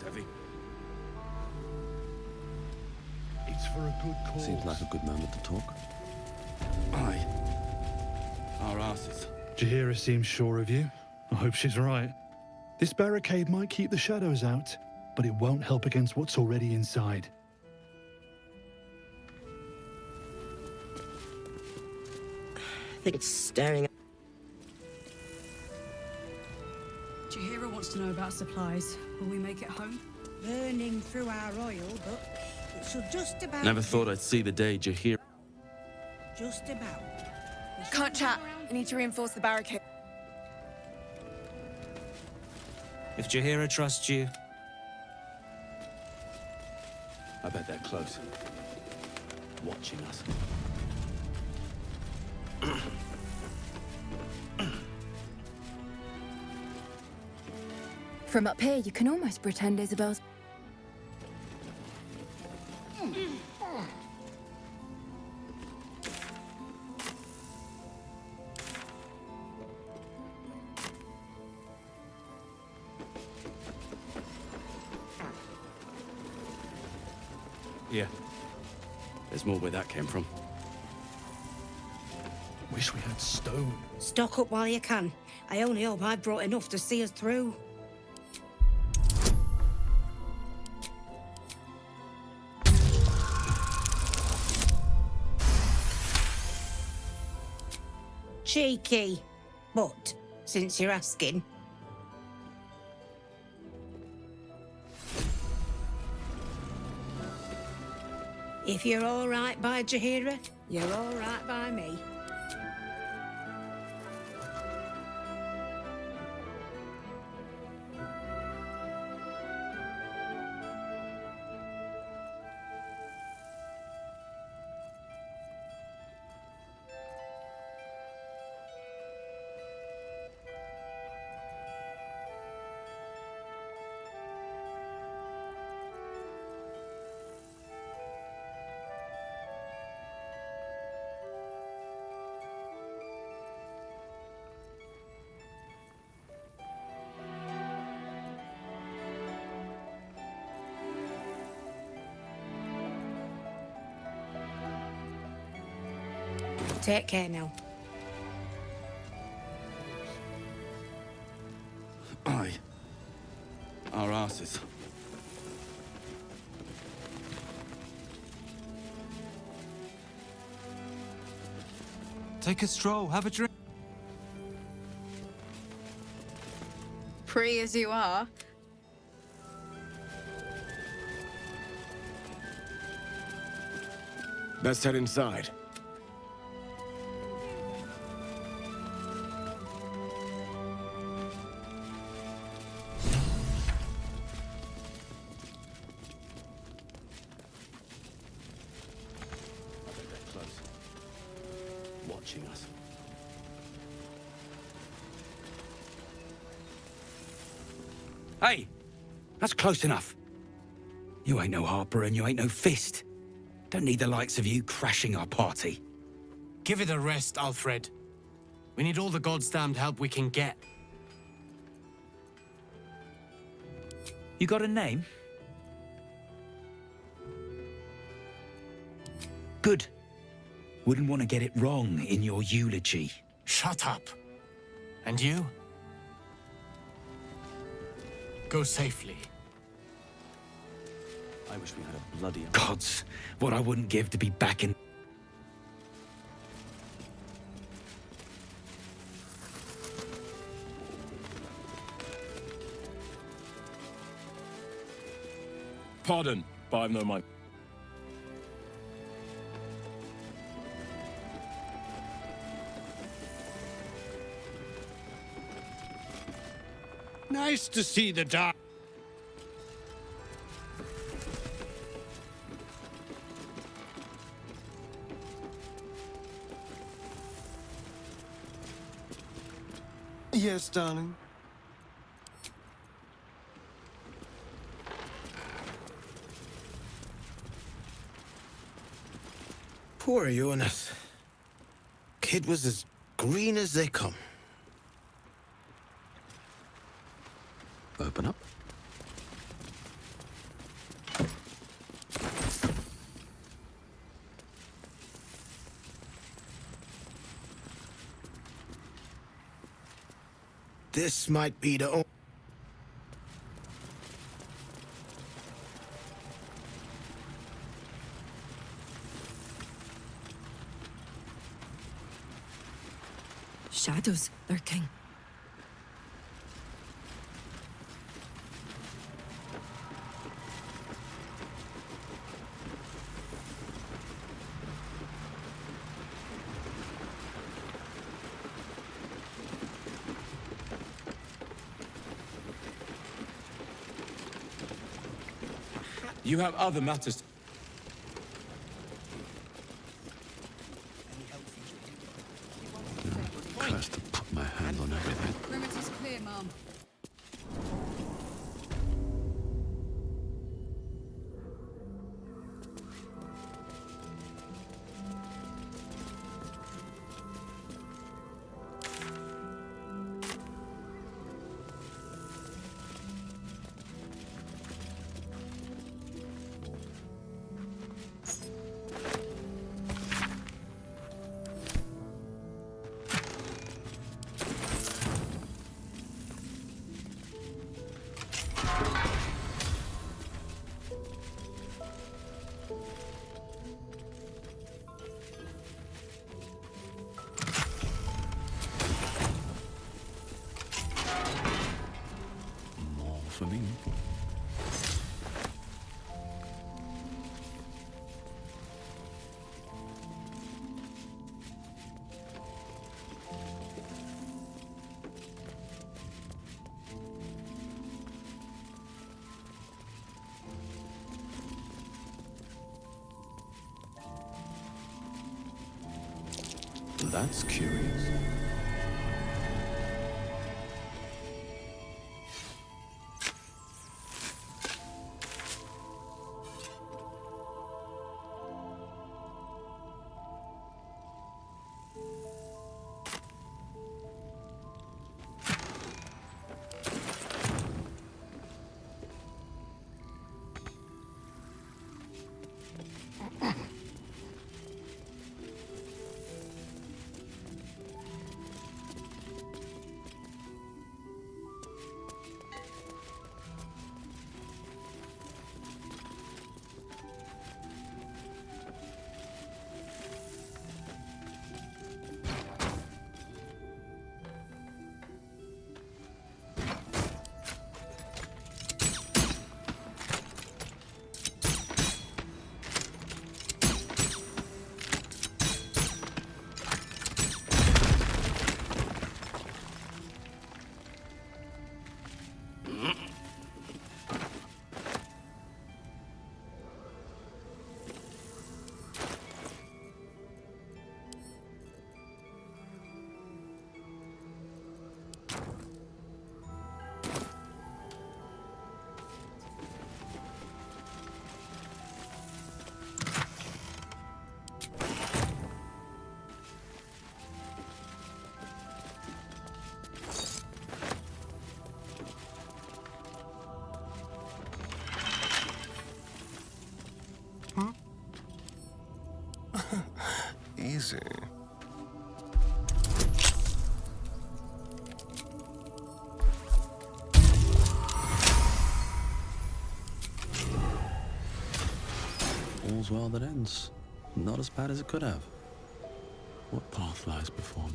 heavy. It's for a good cause. Seems like a good moment to talk. Aye. Our asses. Jaheira seems sure of you. I hope she's right. This barricade might keep the shadows out, but it won't help against what's already inside. I think it's staring. Jaheira wants to know about supplies. Will we make it home? Burning through our oil, but it should just about... Never thought I'd see the day Jaheira. Just about. Can't chat. I need to reinforce the barricade. If Jaheira trusts you... I bet they're close. Watching us. From up here, you can almost pretend Isabel's... Yeah. There's more where that came from. Wish we had stone. Stock up while you can. I only hope I brought enough to see us through. Cheeky. But, since you're asking... If you're all right by Jaheira, you're all right by me. Take care now. Aye. Our asses. Take a stroll, have a drink. Free as you are. Let's head inside. Watching us. Hey! That's close enough. You ain't no Harper and you ain't no Fist. Don't need the likes of you crashing our party. Give it a rest, Alfred. We need all the goddamned help we can get. You got a name? Good. Wouldn't want to get it wrong in your eulogy. Shut up. And you? Go safely. I wish we had a bloody... Gods, what I wouldn't give to be back in... Pardon, but I've no mind. Nice to see the dark. Yes, darling. Poor Eunice. Kid was as green as they come. Open up. This might be the Shadows lurking. You have other matters. Tries to put my hand on everything. Perimeter's clear, Mum. More for me. That's curious. Easy. All's well that ends. Not as bad as it could have. What path lies before me?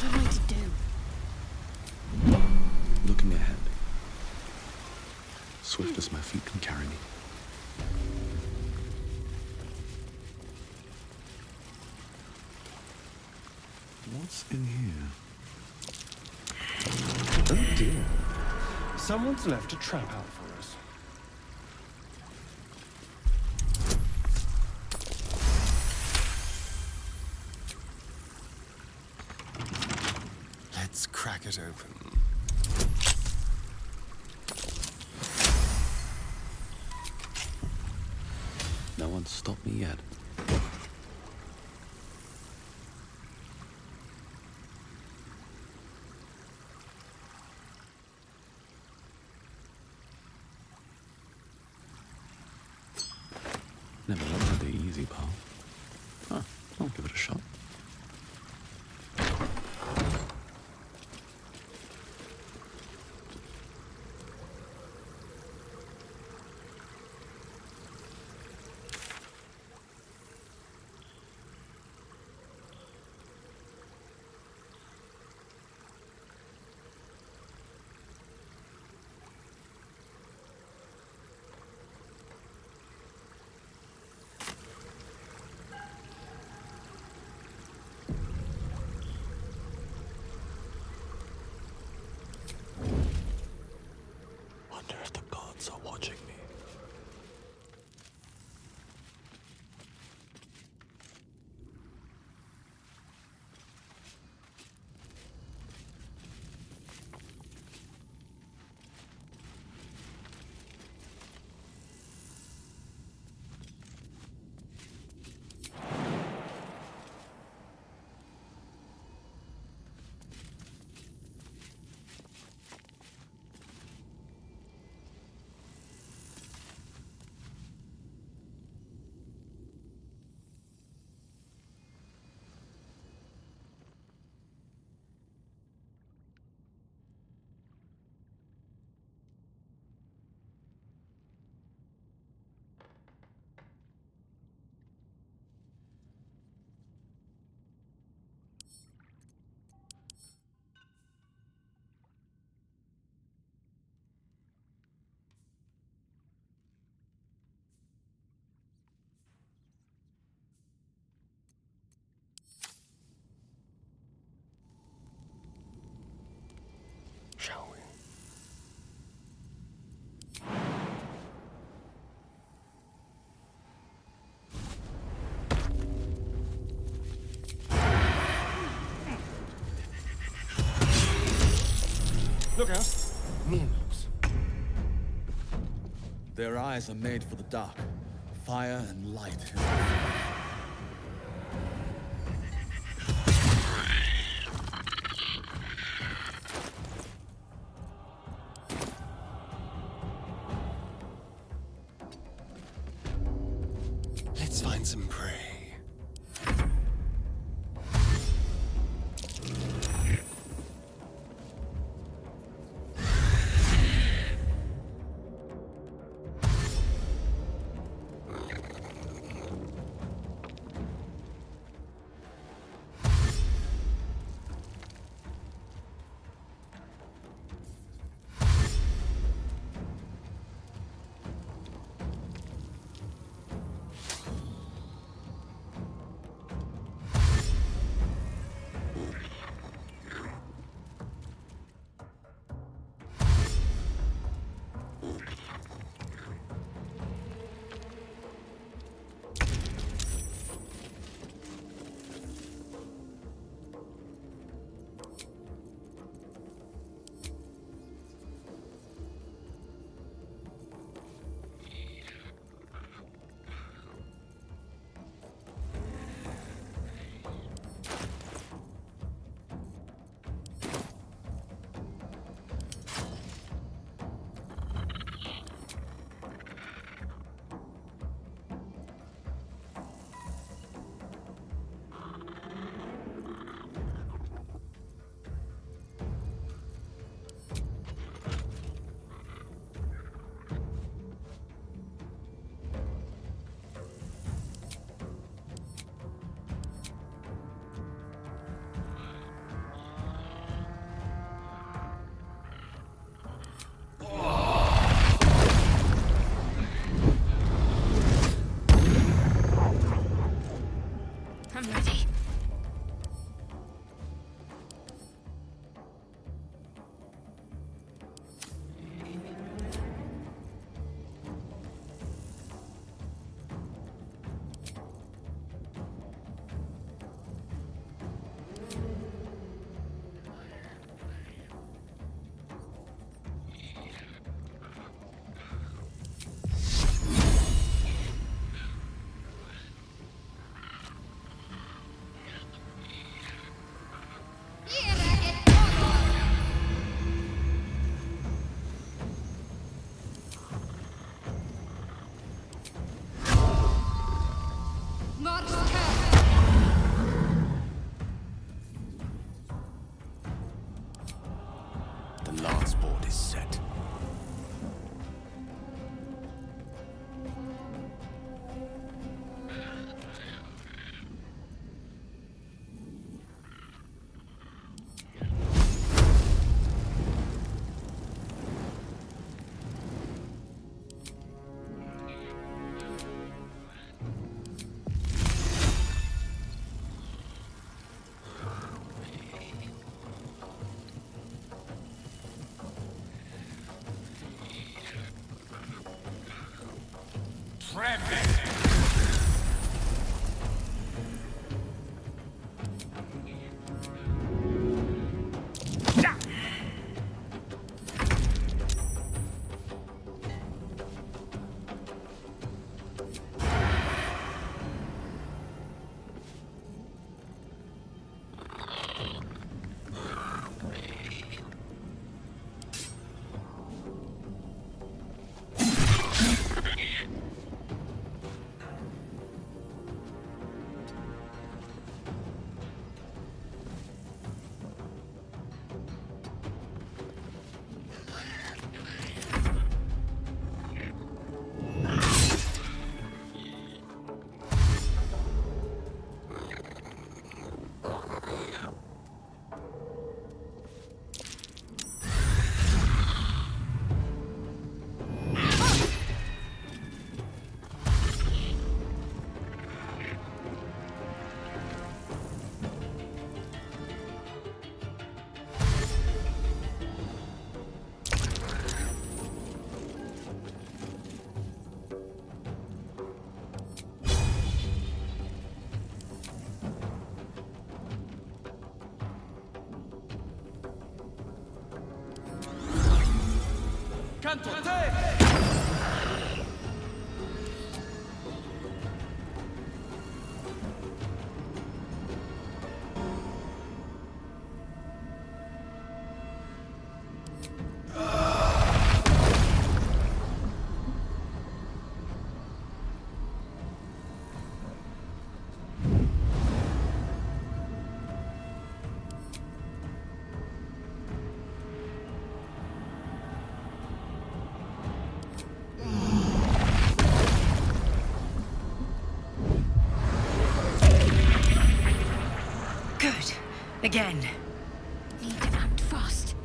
What am I to do? Looking ahead. Swift as my feet can carry me. What's in here? Oh dear. Someone's left a trap out for us. Let's crack it open. No one's stopped me yet. Never wanted the easy path. Huh, I'll give it a shot. Wonder if the gods are watching me. Shall we? Look out. Moonlocks. Their eyes are made for the dark. Fire and light. Let's find some prey. Good. Again. Need to act fast.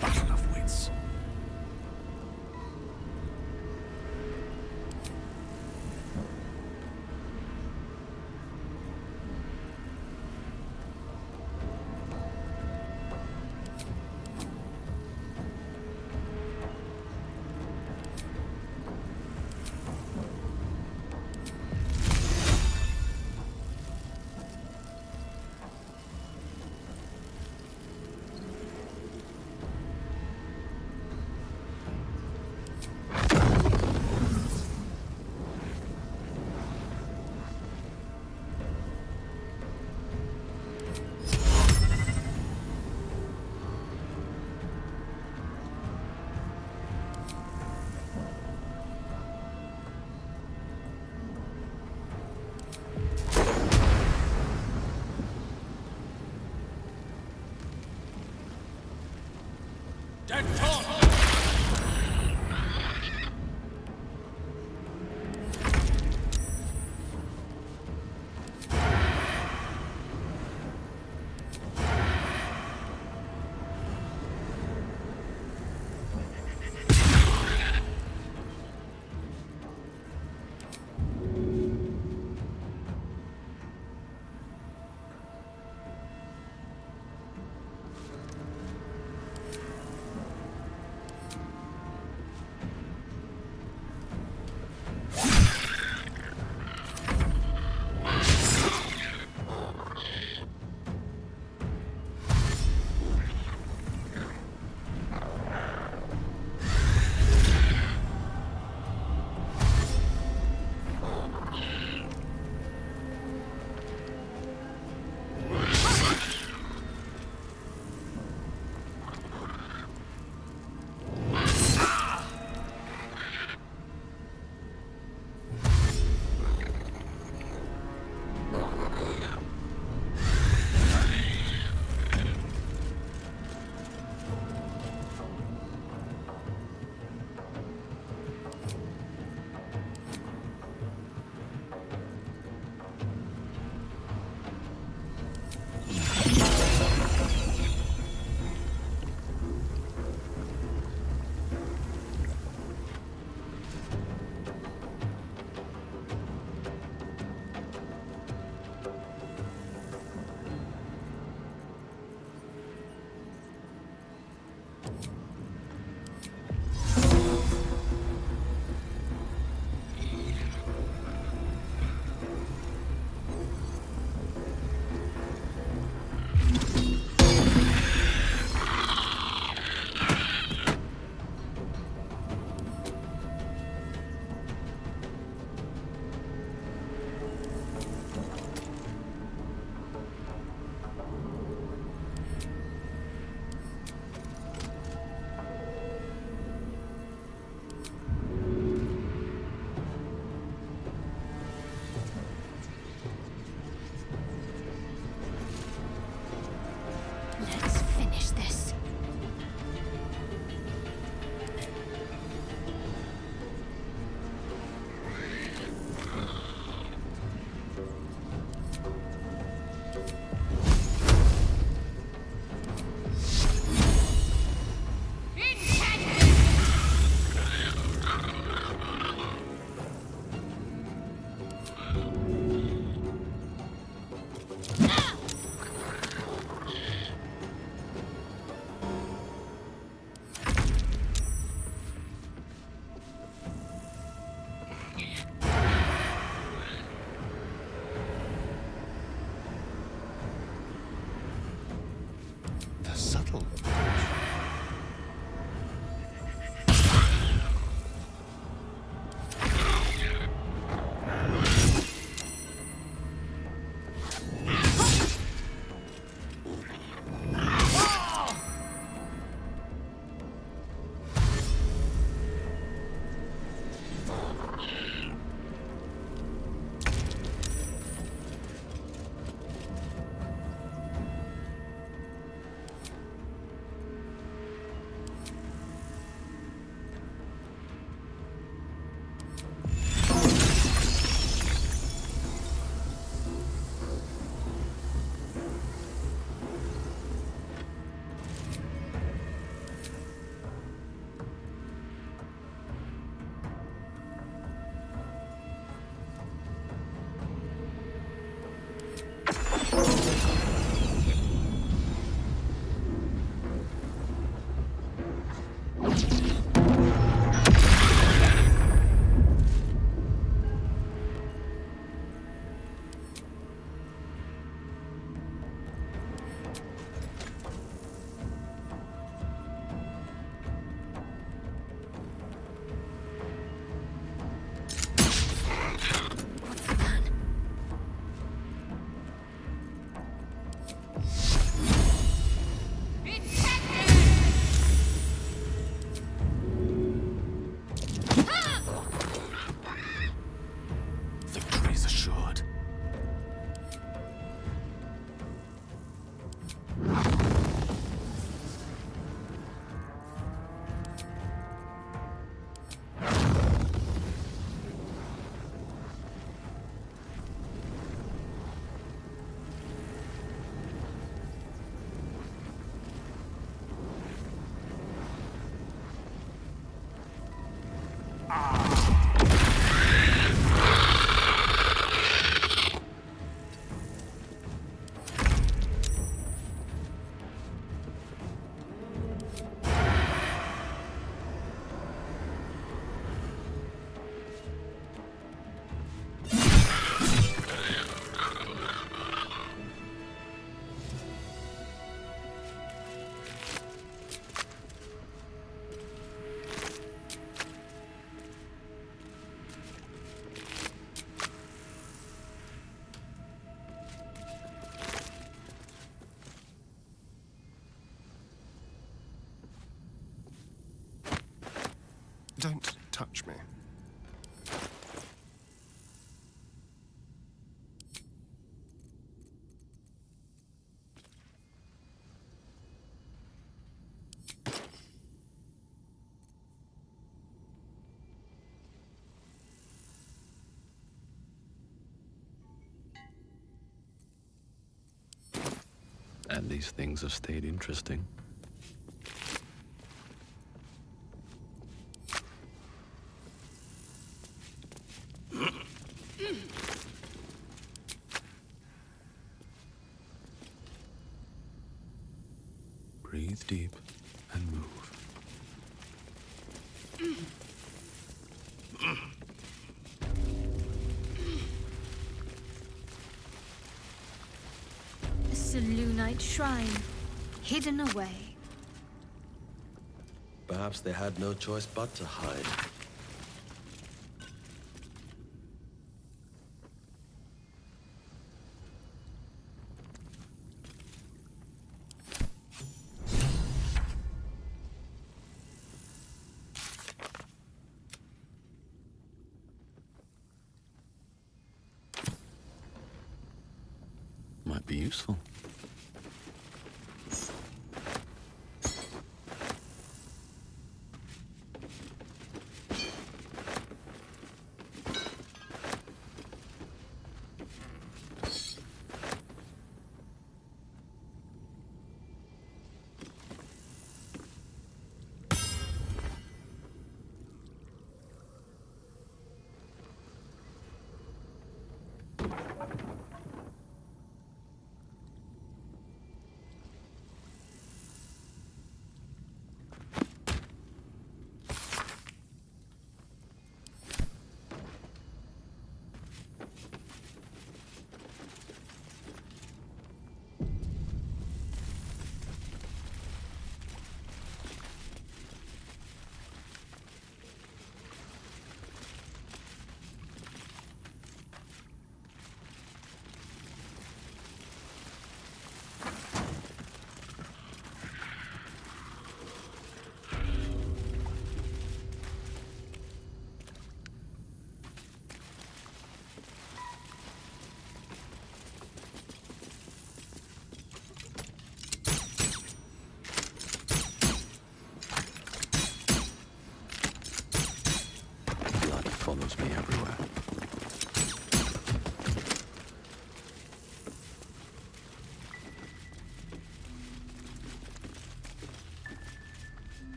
Battle of wits. Don't touch me. And these things have stayed interesting. Breathe deep and move. A Selunite shrine, hidden away. Perhaps they had no choice but to hide. Might be useful.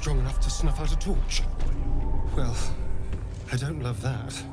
strong enough to snuff out a torch. Well, I don't love that.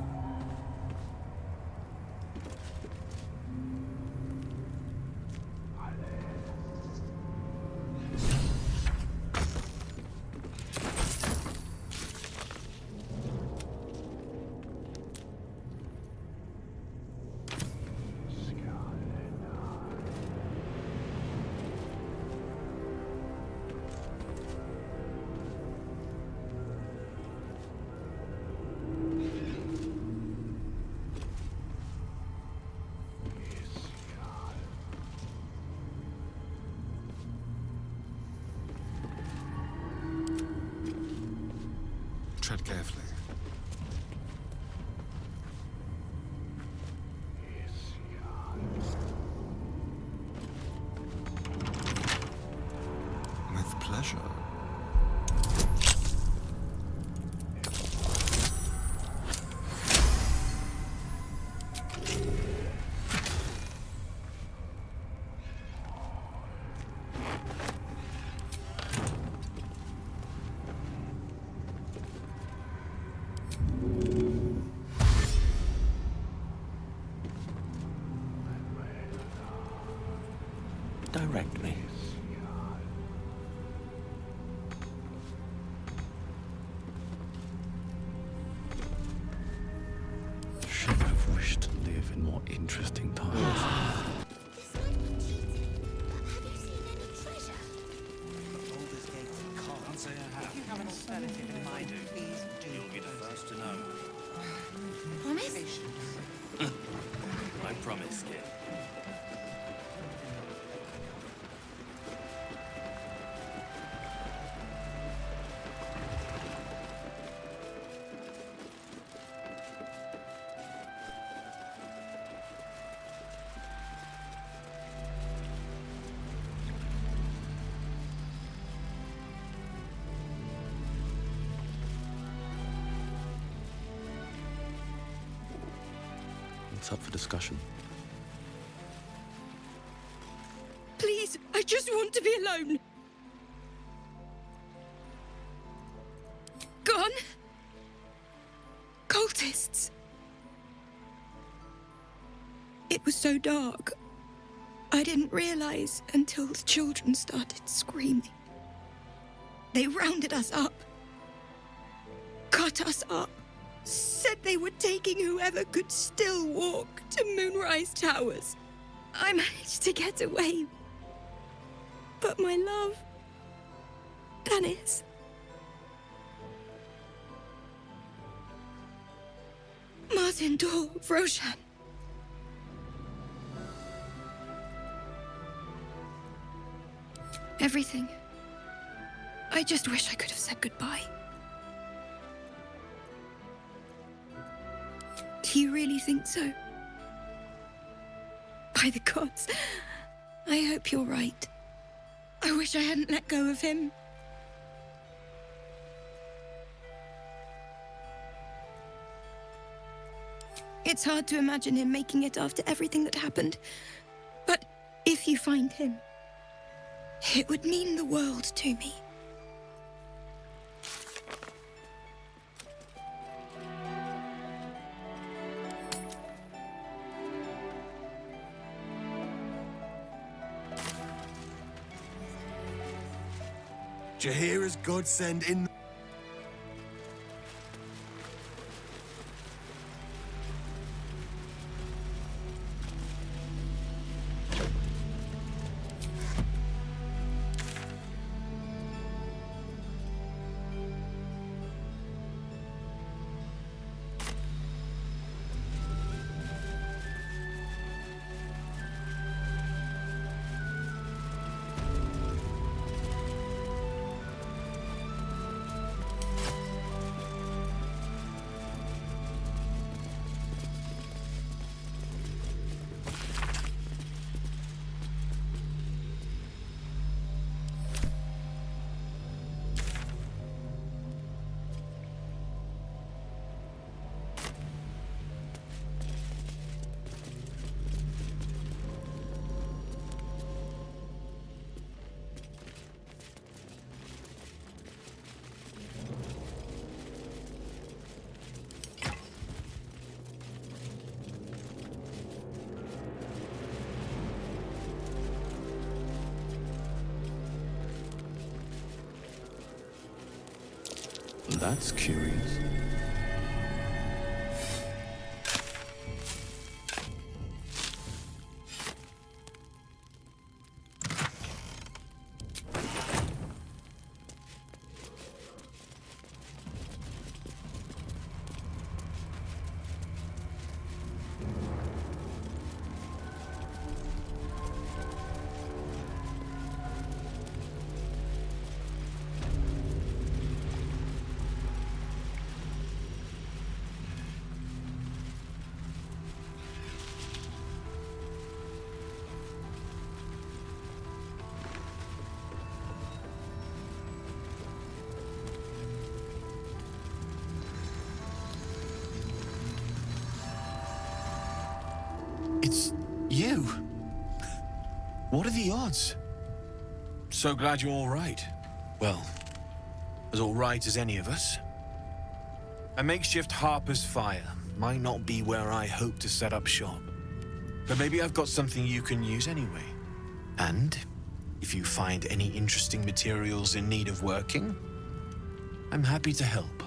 Tread carefully. With pleasure. Direct me. Should have wished to live in more interesting times. Promise? I promise, kid. It's up for discussion. Please, I just want to be alone. Gone? Cultists. It was so dark. I didn't realize until the children started screaming. They rounded us up. Cut us up. Said they were taking whoever could still walk to Moonrise Towers. I managed to get away. But my love, Dennis. Martin Dor, Roshan. Everything. I just wish I could have said goodbye. Do you really think so? By the gods, I hope you're right. I wish I hadn't let go of him. It's hard to imagine him making it after everything that happened. But if you find him, it would mean the world to me. Jaheira's godsend in. That's curious. It's you. What are the odds? So glad you're all right. Well, as all right as any of us. A makeshift Harper's Fire might not be where I hope to set up shop. But maybe I've got something you can use anyway. And if you find any interesting materials in need of working, I'm happy to help.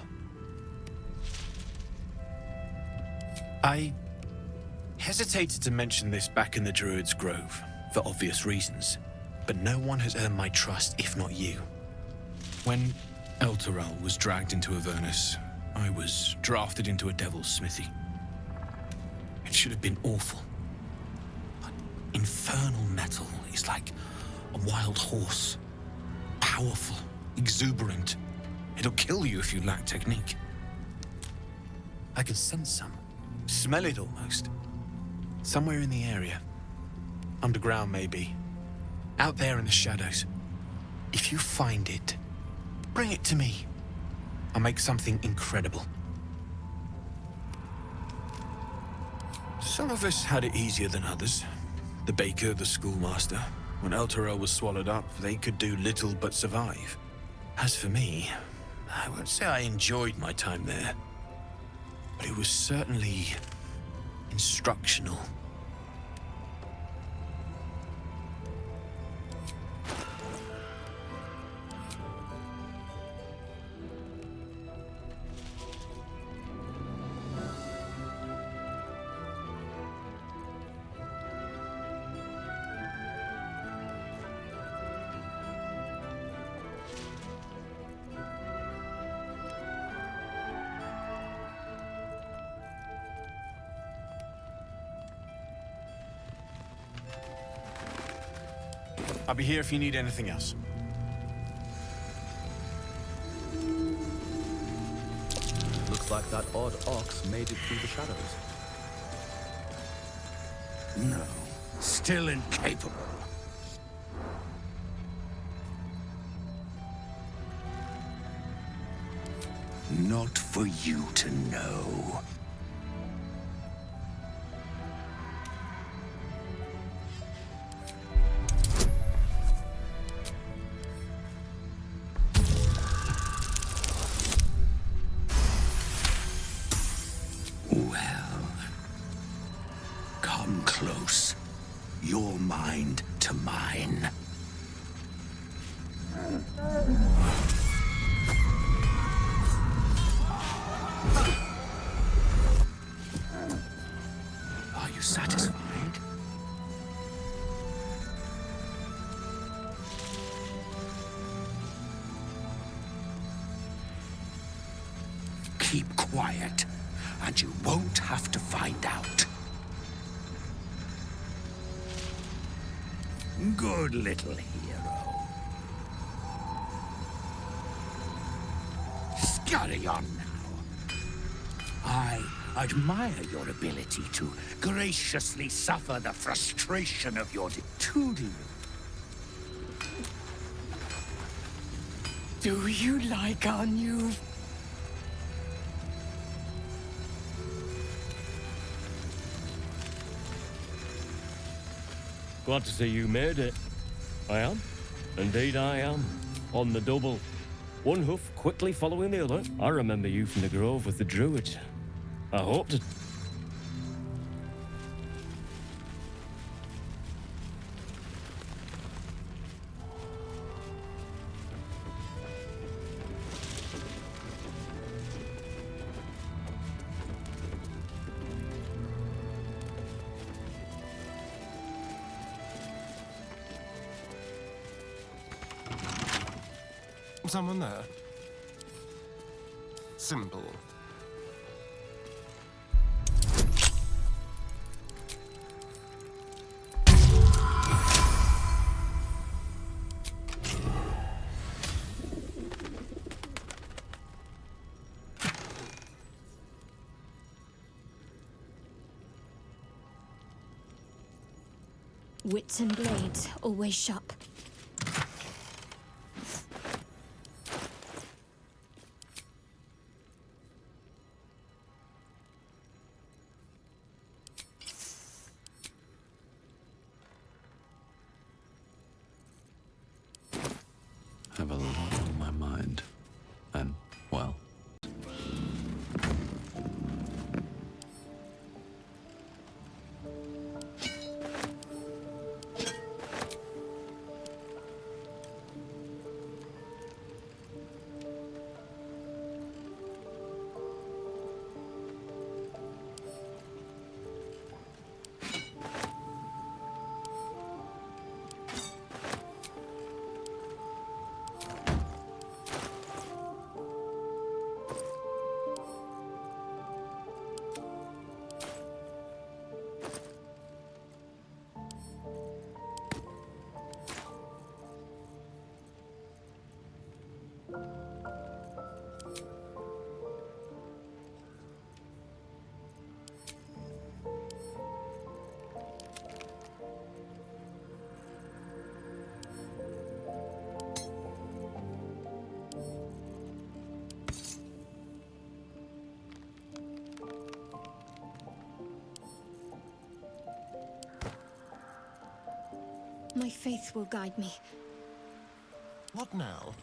I hesitated to mention this back in the Druid's Grove, for obvious reasons, but no one has earned my trust if not you. When Elturel was dragged into Avernus, I was drafted into a devil's smithy. It should have been awful. But infernal metal is like a wild horse. Powerful, exuberant. It'll kill you if you lack technique. I can sense some. Smell it almost. Somewhere in the area. Underground, maybe. Out there in the shadows. If you find it, bring it to me. I'll make something incredible. Some of us had it easier than others. The baker, the schoolmaster. When Elturel was swallowed up, they could do little but survive. As for me, I won't say I enjoyed my time there. But it was certainly instructional. I'll be here if you need anything else. Looks like that odd ox made it through the shadows. No, still incapable. Not for you to know. Your mind to mine. Are you satisfied? Keep quiet, and you won't have to find out. Good little hero. Scurry on now. I admire your ability to graciously suffer the frustration of your duty. Do you like our new... Glad to see you made it. I am. Indeed I am. On the double. One hoof quickly following the other. I remember you from the grove with the druids. I hope to... Someone there? Simple. Wits and blades, always sharp. Have a lot on my mind. And, well, My faith will guide me. What now?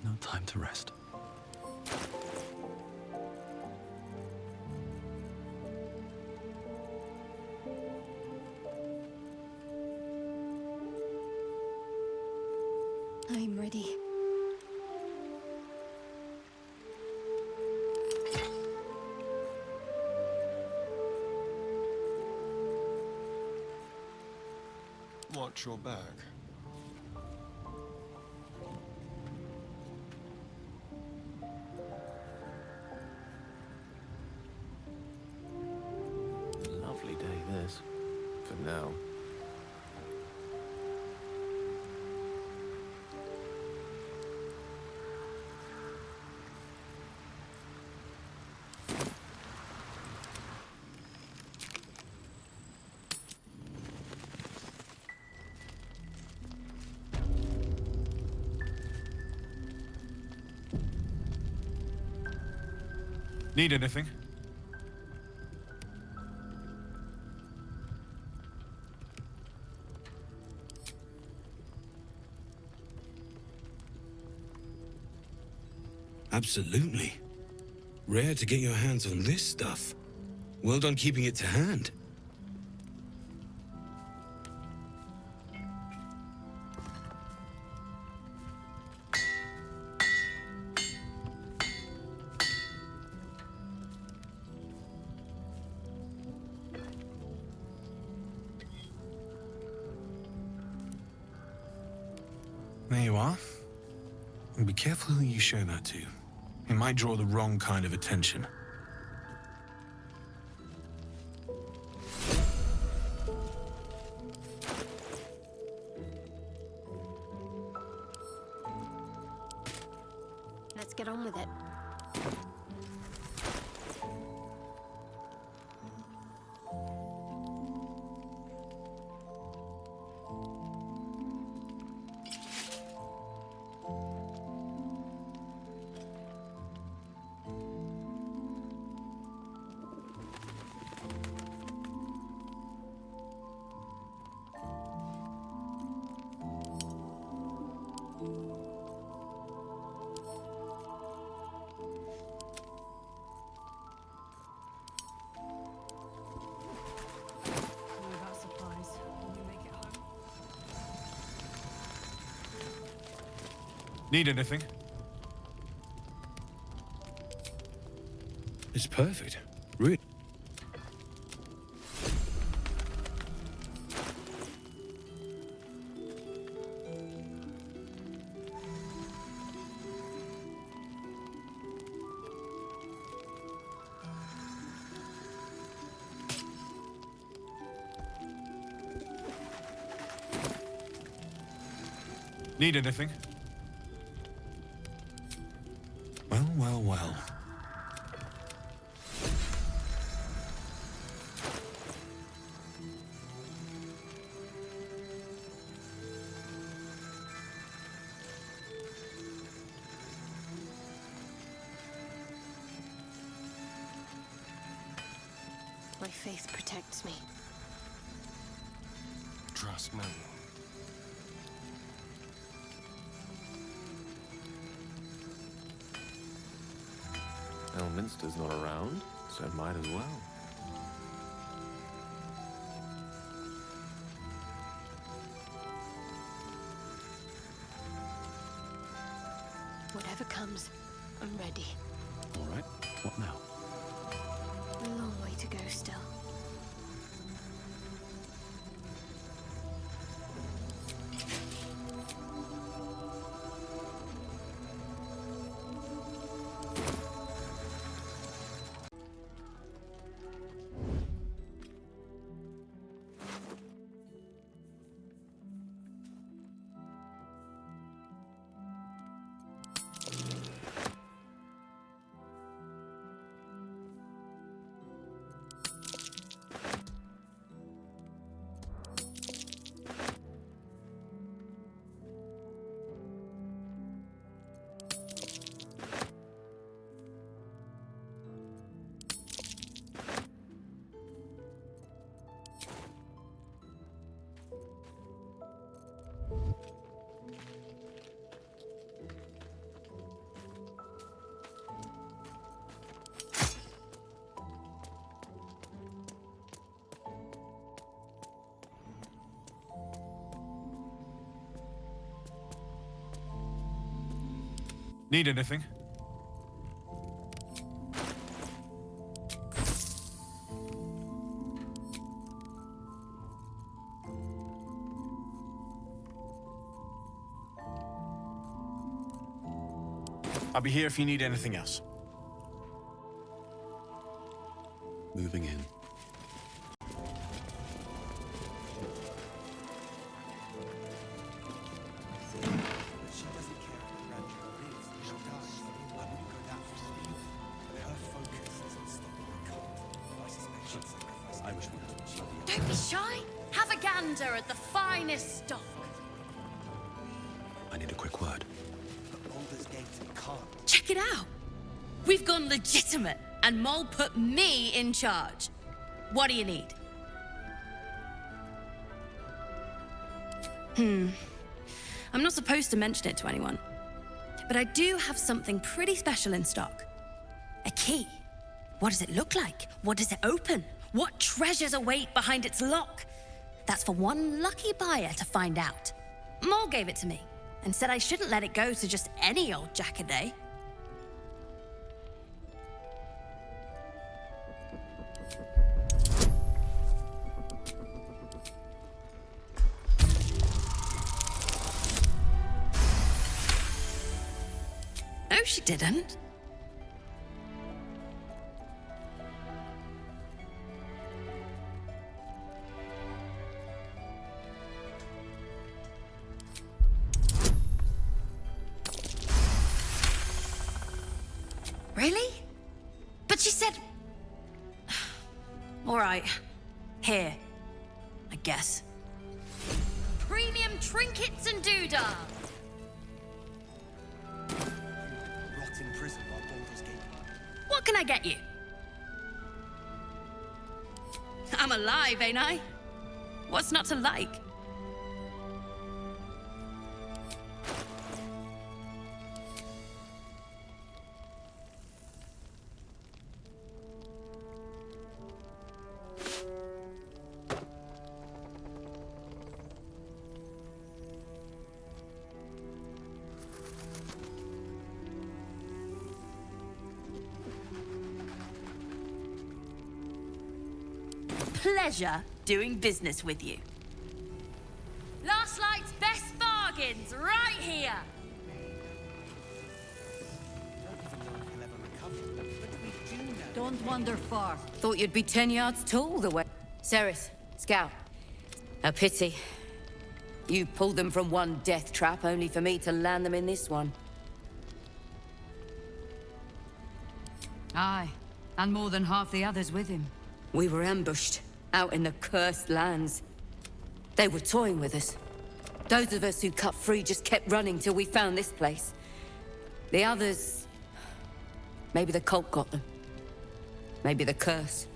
no time to rest. I'm ready. Watch your back. Lovely day, this. For now. Need anything? Absolutely. Rare to get your hands on this stuff. Well done keeping it to hand. There you are. And be careful who you show that to. It might draw the wrong kind of attention. Let's get on with it. Need anything? It's perfect. Really. Need anything? Well, well, well. My faith protects me. Trust me. Elminster's not around, so might as well. Whatever comes, I'm ready. All right, what now? A long way to go still. Need anything? I'll be here if you need anything else. Moving in. Don't be shy. Have a gander at the finest stock. I need a quick word. Check it out. We've gone legitimate, and Mole put me in charge. What do you need? I'm not supposed to mention it to anyone, but I do have something pretty special in stock. A key. What does it look like? What does it open? What treasures await behind its lock? That's for one lucky buyer to find out. Mole gave it to me and said I shouldn't let it go to just any old jackaday. No, she didn't. Really? But she said... All right. Here. I guess. Premium trinkets and doodah. Rot in prison by Baldur's Gate. What can I get you? I'm alive, ain't I? What's not to like? pleasure doing business with you. Last night's best bargains right here. Don't wander far. Thought you'd be 10 yards tall the way. Ceres, Scout. A pity. You pulled them from one death trap only for me to land them in this one. Aye, and more than half the others with him. We were ambushed, out in the cursed lands. They were toying with us. Those of us who cut free just kept running till we found this place. The others... maybe the cult got them. Maybe the curse.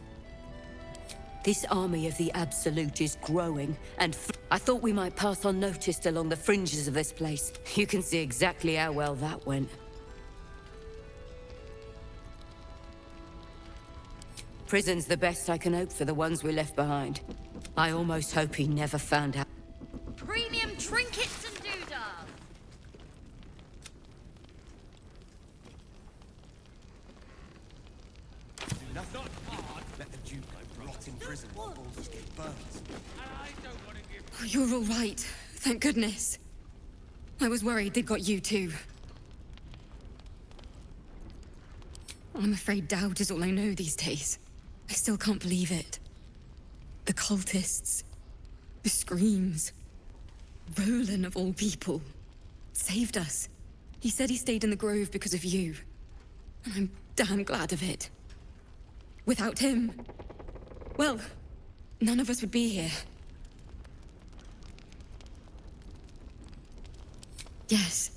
This army of the Absolute is growing, and I thought we might pass unnoticed along the fringes of this place. You can see exactly how well that went. Prison's the best I can hope for the ones we left behind. I almost hope he never found out. Premium trinkets and doodads. Nothing hard. Let the Duke rot in prison while Baldur's Gate burns. Oh, you're all right. Thank goodness. I was worried they'd got you too. I'm afraid doubt is all I know these days. I still can't believe it. The cultists. The screams. Roland, of all people, saved us. He said he stayed in the grove because of you. And I'm damn glad of it. Without him, well, none of us would be here. Yes.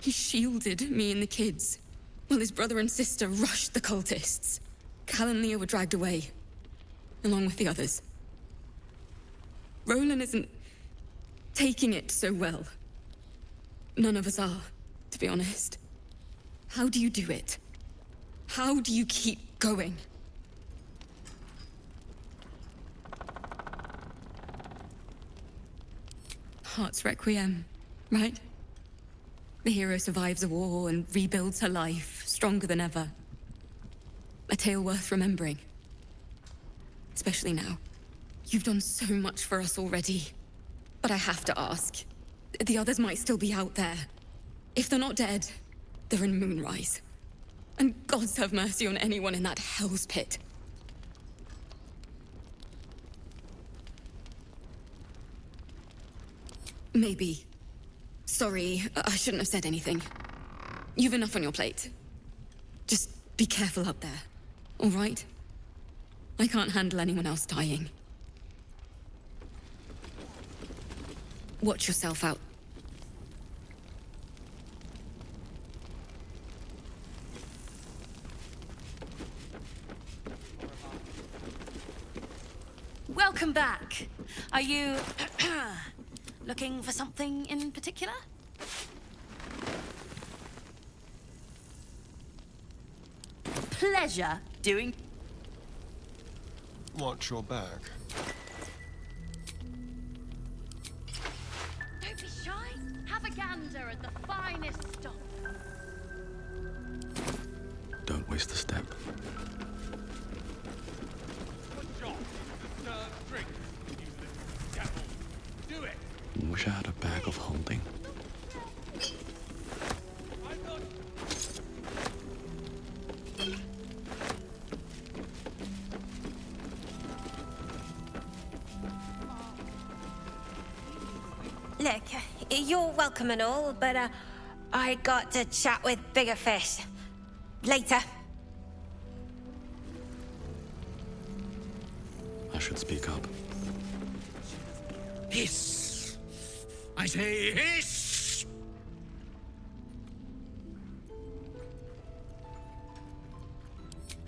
He shielded me and the kids, while his brother and sister rushed the cultists. Cal and Leah were dragged away, along with the others. Roland isn't taking it so well. None of us are, to be honest. How do you do it? How do you keep going? Heart's Requiem, right? The hero survives a war and rebuilds her life, stronger than ever. A tale worth remembering. Especially now. You've done so much for us already. But I have to ask. The others might still be out there. If they're not dead, they're in Moonrise. And gods have mercy on anyone in that hell's pit. Maybe. Sorry, I shouldn't have said anything. You've enough on your plate. Just be careful up there, all right? I can't handle anyone else dying. Watch yourself out. Welcome back. Are you looking for something in particular? Pleasure doing. Watch your back. Don't be shy. Have a gander at the finest stock. Don't waste a step. Wish I had a bag of holding. Look, you're welcome and all, but I got to chat with bigger fish. Later. I should speak up. Hiss! I say hiss!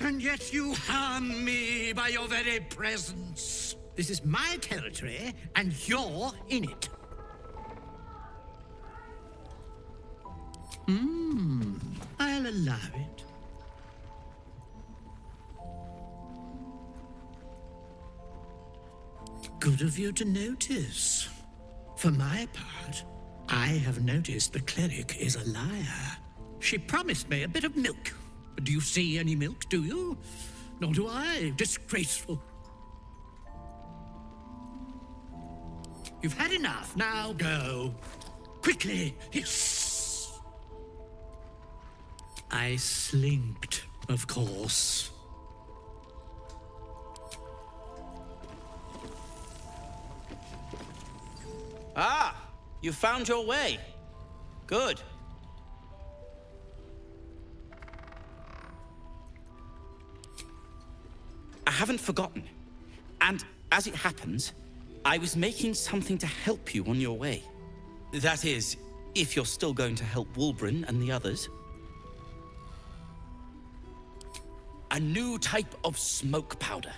And yet you harm me by your very presence. This is my territory, and you're in it. I'll allow it. Good of you to notice. For my part, I have noticed the cleric is a liar. She promised me a bit of milk. Do you see any milk, do you? Nor do I. Disgraceful. You've had enough. Now go. Quickly. Yes. I slinked, of course. Ah, you found your way. Good. I haven't forgotten. And as it happens, I was making something to help you on your way. That is, if you're still going to help Wulbren and the others. A new type of smoke powder.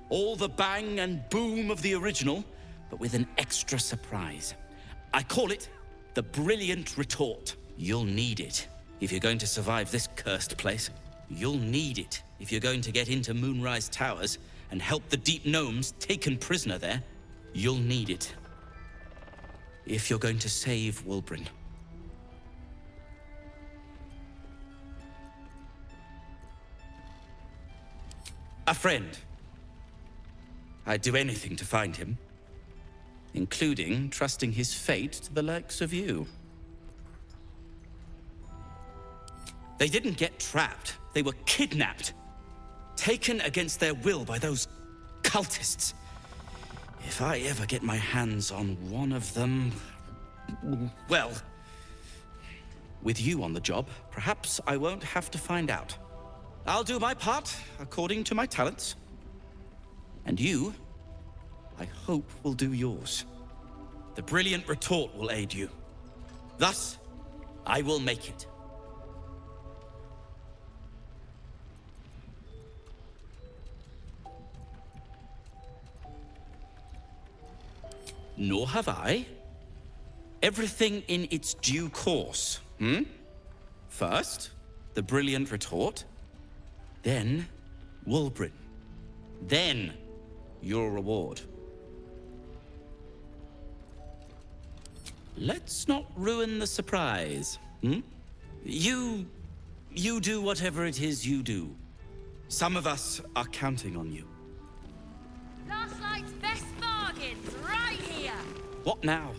All the bang and boom of the original, but with an extra surprise. I call it the Brilliant Retort. You'll need it if you're going to survive this cursed place. You'll need it if you're going to get into Moonrise Towers and help the Deep Gnomes taken prisoner there. You'll need it if you're going to save Wulbren. A friend. I'd do anything to find him, including trusting his fate to the likes of you. They didn't get trapped. They were kidnapped. Taken against their will by those cultists. If I ever get my hands on one of them... well... with you on the job, perhaps I won't have to find out. I'll do my part, according to my talents. And you, I hope, will do yours. The Brilliant Retort will aid you. Thus, I will make it. Nor have I. Everything in its due course, First, the Brilliant Retort. Then, Wulbren. Then, your reward. Let's not ruin the surprise, You do whatever it is you do. Some of us are counting on you. Last night's best bargains, right here. What now?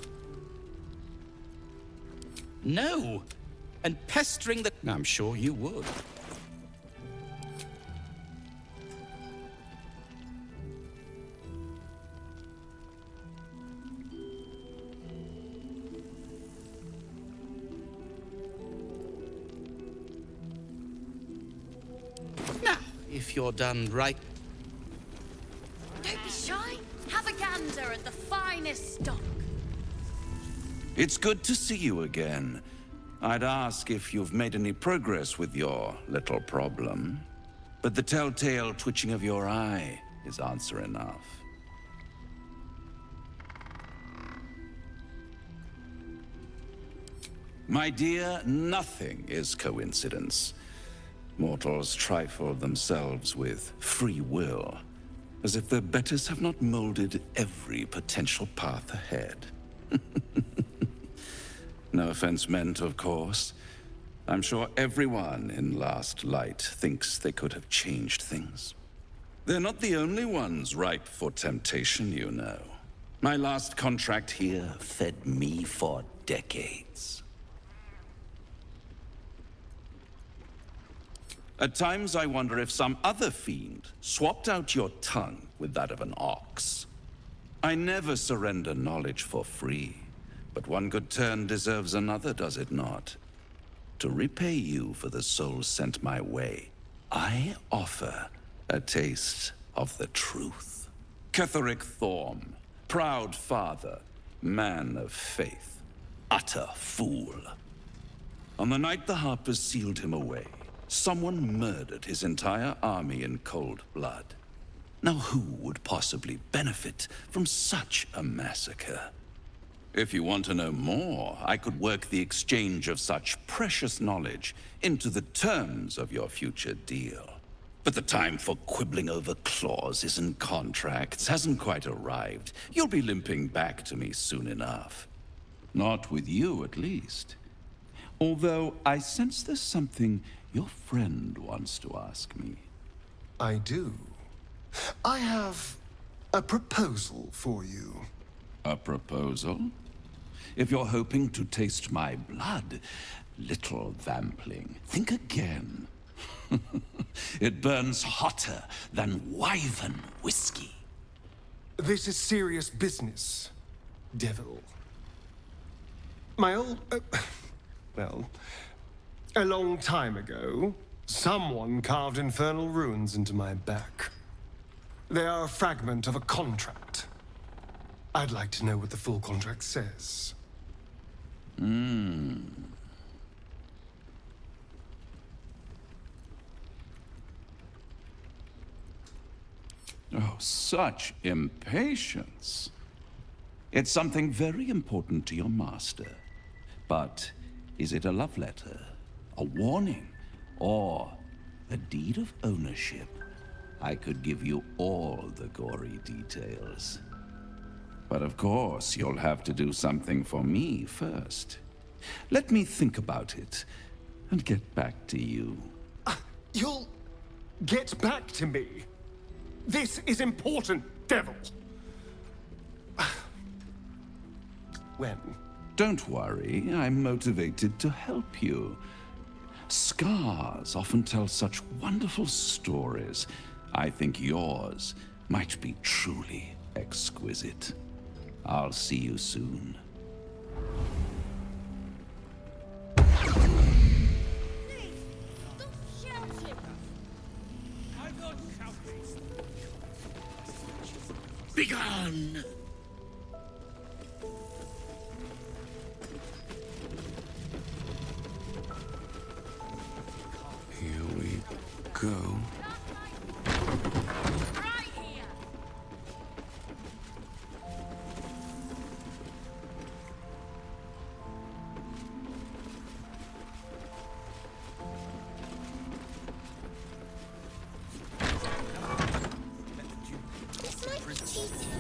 No! And pestering the... I'm sure you would. Now, if you're done right... Don't be shy. Have a gander at the finest stock. It's good to see you again. I'd ask if you've made any progress with your little problem, but the telltale twitching of your eye is answer enough. My dear, nothing is coincidence. Mortals trifle themselves with free will, as if their betters have not molded every potential path ahead. No offense meant, of course. I'm sure everyone in Last Light thinks they could have changed things. They're not the only ones ripe for temptation, you know. My last contract here fed me for decades. At times I wonder if some other fiend swapped out your tongue with that of an ox. I never surrender knowledge for free. But one good turn deserves another, does it not? To repay you for the souls sent my way, I offer a taste of the truth. Ketheric Thorm, proud father, man of faith, utter fool. On the night the Harpers sealed him away, someone murdered his entire army in cold blood. Now who would possibly benefit from such a massacre? If you want to know more, I could work the exchange of such precious knowledge into the terms of your future deal. But the time for quibbling over clauses and contracts hasn't quite arrived. You'll be limping back to me soon enough. Not with you, at least. Although I sense there's something your friend wants to ask me. I do. I have a proposal for you. A proposal? If you're hoping to taste my blood, little vampling, think again. It burns hotter than wyvern whiskey. This is serious business, devil. My old... well, a long time ago, someone carved infernal runes into my back. They are a fragment of a contract. I'd like to know what the full contract says. Oh, such impatience. It's something very important to your master. But is it a love letter, a warning, or a deed of ownership? I could give you all the gory details. But of course, you'll have to do something for me first. Let me think about it and get back to you. You'll get back to me? This is important, devil. When? Don't worry, I'm motivated to help you. Scars often tell such wonderful stories. I think yours might be truly exquisite. I'll see you soon. Begone! Here we go.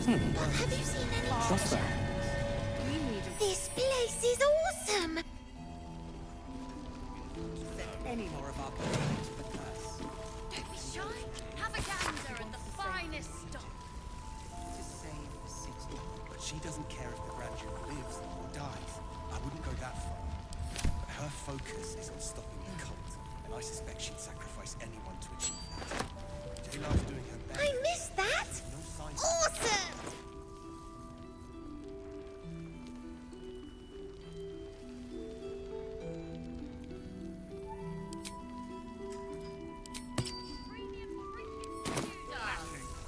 Have you seen any? What's that? This place is awesome! Any more of our people into the curse? Don't be shy. Have a gander at the finest stock. To save the city. But she doesn't care if the Grand Duke lives or dies. I wouldn't go that far. But her focus is on stopping the cult, and I suspect she'd sacrifice anyone to achieve that. Jaheira's doing her best. I missed that! Awesome!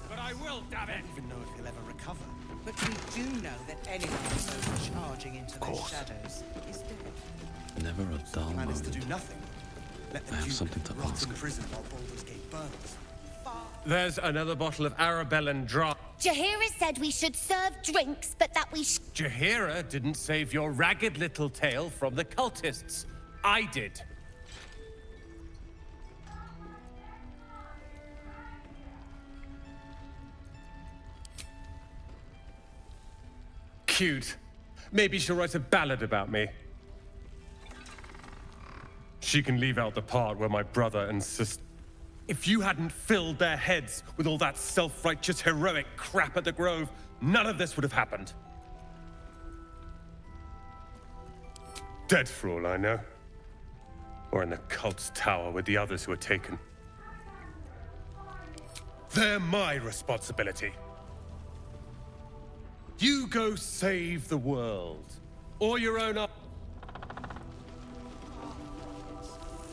But I will, damn it! I don't even know if he'll ever recover. But we do know that anyone overcharging into those shadows is dead. Never a dull Plan is to moment. do nothing. Let the I have Duke something to rot ask. in prison while Baldur's Gate burns. There's another bottle of Arabellan dry. Jaheira said we should serve drinks, but that we Jaheira didn't save your ragged little tail from the cultists. I did. Cute. Maybe she'll write a ballad about me. She can leave out the part where my brother and sister... If you hadn't filled their heads with all that self-righteous, heroic crap at the Grove, none of this would have happened. Dead for all I know. Or in the cult's tower with the others who were taken. They're my responsibility. You go save the world. Or your own...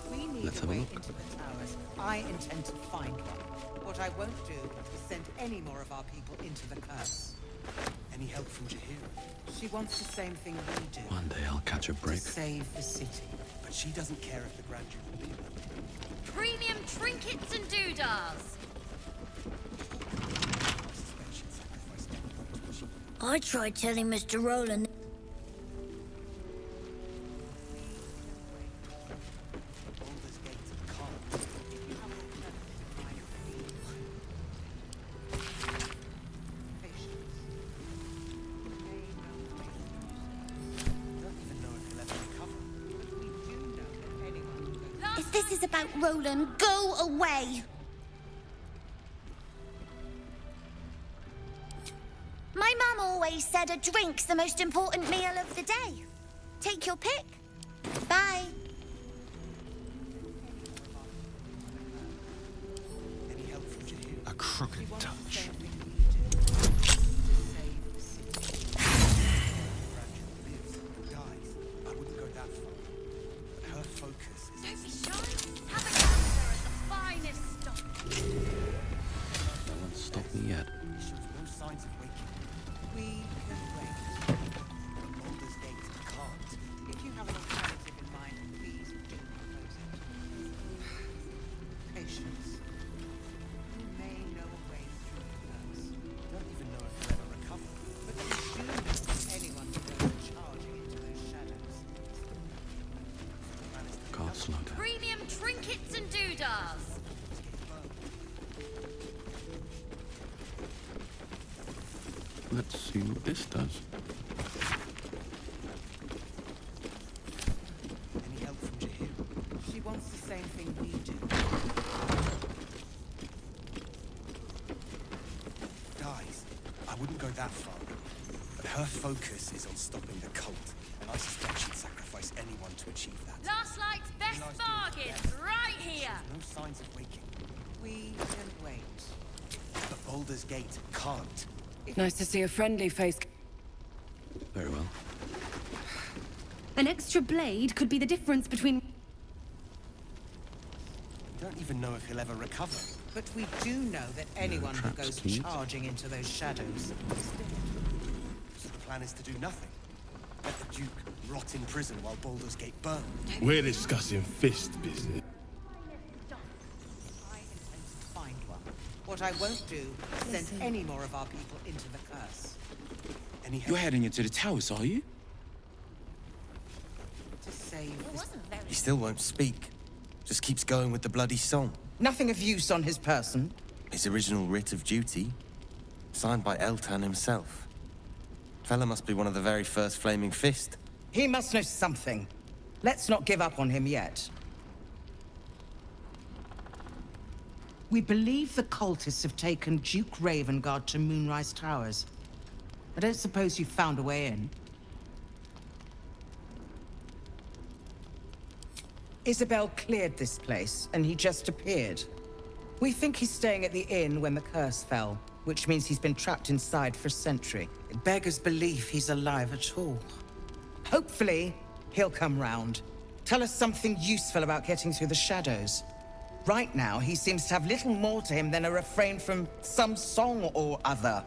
We need Let's a have a way look. into the towers. I intend to find one. What I won't do is send any more of our people into the curse. Any help from Jaheira? She wants the same thing we do. One day I'll catch a break. To save the city. But she doesn't care if the Grand Duke will be there. Premium trinkets and doodahs. I tried telling Mr. Rowland. If this is about Roland, go away! My My mum always said a drink's the most important meal of the day. Take your pick. Bye. A crooked touch. I wouldn't go that far. But her focus is... Don't be shy. Have a gander at the finest stock. No one's stopped me yet. Shows no signs of waking. We can wait. But Baldur's Gate can't. If you have an alternative in mind, please do propose it. Patience. You may know a way through the curse. You don't even know if you'll ever recover. But you do know anyone who goes charging into those shadows. Can't slow down. Premium trinkets and doodads. Let's see what this does. Any help from Jaheira? She wants the same thing we do. Guys, I wouldn't go that far. But her focus is on stopping the cult. And I suspect she'd sacrifice anyone to achieve that. Last night's best bargain, right here. No signs of waking. We can wait. But Baldur's Gate can't. Nice to see a friendly face. Very well. An extra blade could be the difference between... We don't even know if he'll ever recover. But we do know that anyone who traps, goes please. charging into those shadows. So the plan is to do nothing. Let the Duke rot in prison while Baldur's Gate burns. We're discussing fist business. I intend to find one. What I won't do is send any more of our people into the curse. Any help You're heading into the towers, are you? to save this? He still won't speak. Just keeps going with the bloody song. Nothing of use on his person. His original writ of duty, signed by Eltan himself. Fella must be one of the very first Flaming Fist. He must know something. Let's not give up on him yet. We believe the cultists have taken Duke Ravengard to Moonrise Towers. I don't suppose you found a way in. Isabel cleared this place, and he just appeared. We think he's staying at the inn when the curse fell, which means he's been trapped inside for a century. It beggars belief he's alive at all. Hopefully, he'll come round. Tell us something useful about getting through the shadows. Right now, he seems to have little more to him than a refrain from some song or other.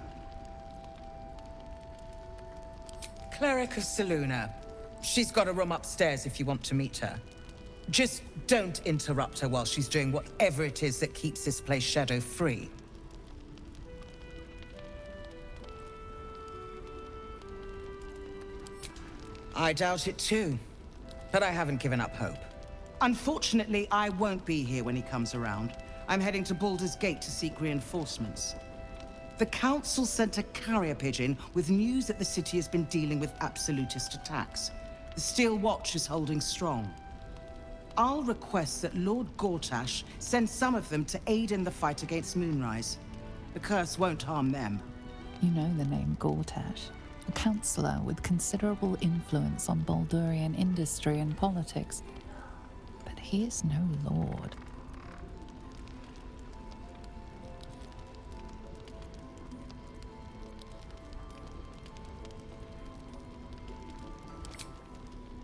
Cleric of Seluna. She's got a room upstairs if you want to meet her. Just don't interrupt her while she's doing whatever it is that keeps this place shadow-free. I doubt it too, but I haven't given up hope. Unfortunately, I won't be here when he comes around. I'm heading to Baldur's Gate to seek reinforcements. The Council sent a carrier pigeon with news that the city has been dealing with absolutist attacks. The Steel Watch is holding strong. I'll request that Lord Gortash send some of them to aid in the fight against Moonrise. The curse won't harm them. You know the name Gortash, a councillor with considerable influence on Baldurian industry and politics. But he is no lord.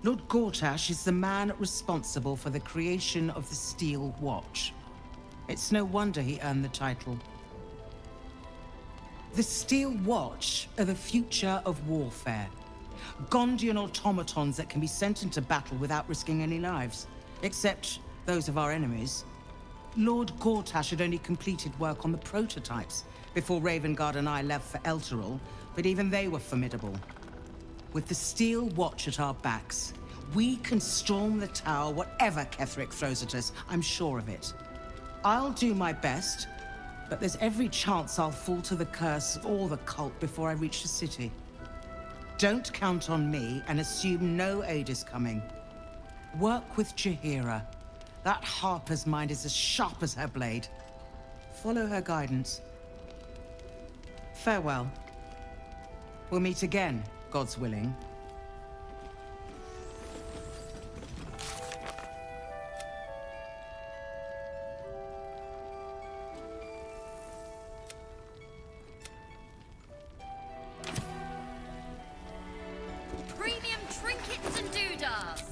Lord Gortash is the man responsible for the creation of the Steel Watch. It's no wonder he earned the title. The Steel Watch are the future of warfare. Gondian automatons that can be sent into battle without risking any lives, except those of our enemies. Lord Gortash had only completed work on the prototypes before Ravengard and I left for Elturel, but even they were formidable. With the Steel Watch at our backs, we can storm the tower whatever Ketheric throws at us, I'm sure of it. I'll do my best, but there's every chance I'll fall to the curse or the cult before I reach the city. Don't count on me and assume no aid is coming. Work with Jaheira. That Harper's mind is as sharp as her blade. Follow her guidance. Farewell. We'll meet again, God's willing. Premium trinkets and doodads.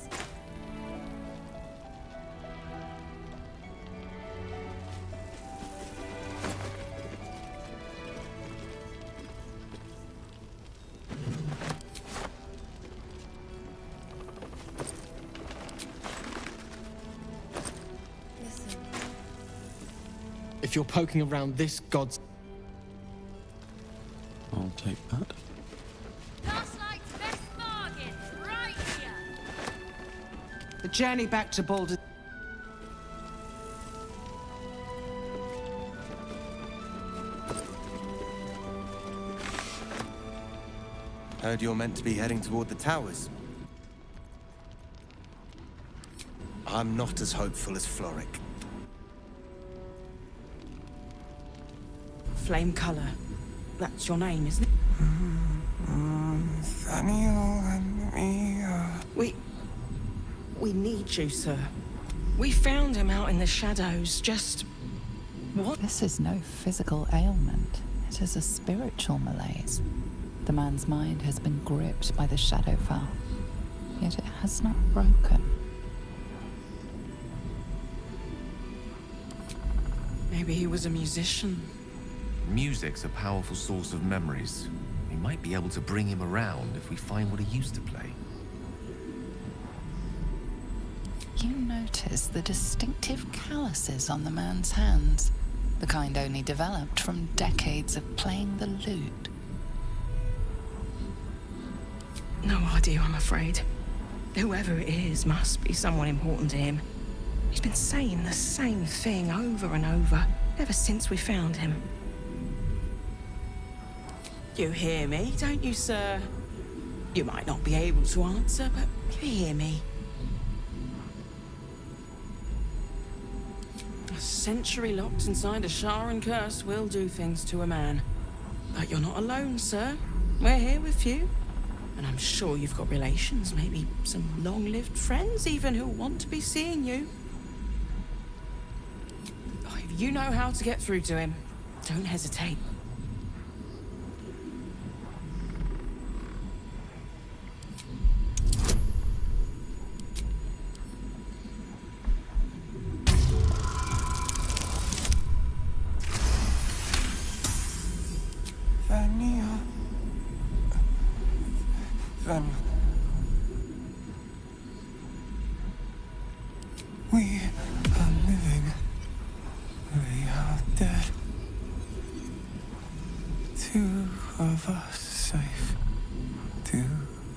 If you're poking around this god's... I'll take that. Gaslight's best bargain, right here. The journey back to Baldur... Heard you're meant to be heading toward the towers. I'm not as hopeful as Floric. Flame Color. That's your name, isn't it? Nathaniel and me, We need you, sir. We found him out in the shadows, just... What? This is no physical ailment. It is a spiritual malaise. The man's mind has been gripped by the Shadowfell, yet it has not broken. Maybe he was a musician. Music's a powerful source of memories. We might be able to bring him around if we find what he used to play. You notice the distinctive calluses on the man's hands, the kind only developed from decades of playing the lute. No idea, I'm afraid. Whoever it is must be someone important to him. He's been saying the same thing over and over, ever since we found him. You hear me, don't you, sir? You might not be able to answer, but you hear me. A century locked inside a Sharan curse will do things to a man. But you're not alone, sir. We're here with you. And I'm sure you've got relations, maybe some long-lived friends even who want to be seeing you. Oh, if you know how to get through to him, don't hesitate. We are living. We are dead. Two of us safe to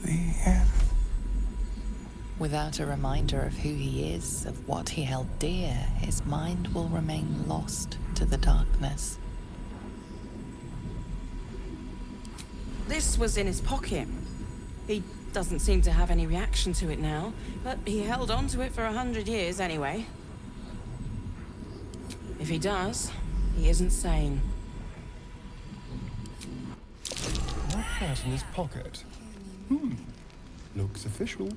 the end. Without a reminder of who he is, of what he held dear, his mind will remain lost to the darkness. This was in his pocket. He doesn't seem to have any reaction to it now, but he held on to it for 100 years anyway. If he does, he isn't sane. What's that in his pocket? Looks official.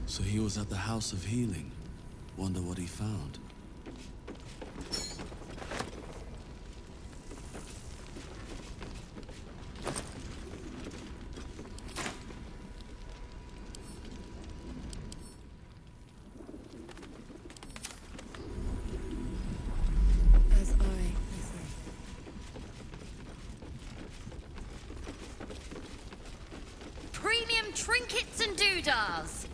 So he was at the House of Healing. Wonder what he found. Premium trinkets and doodads.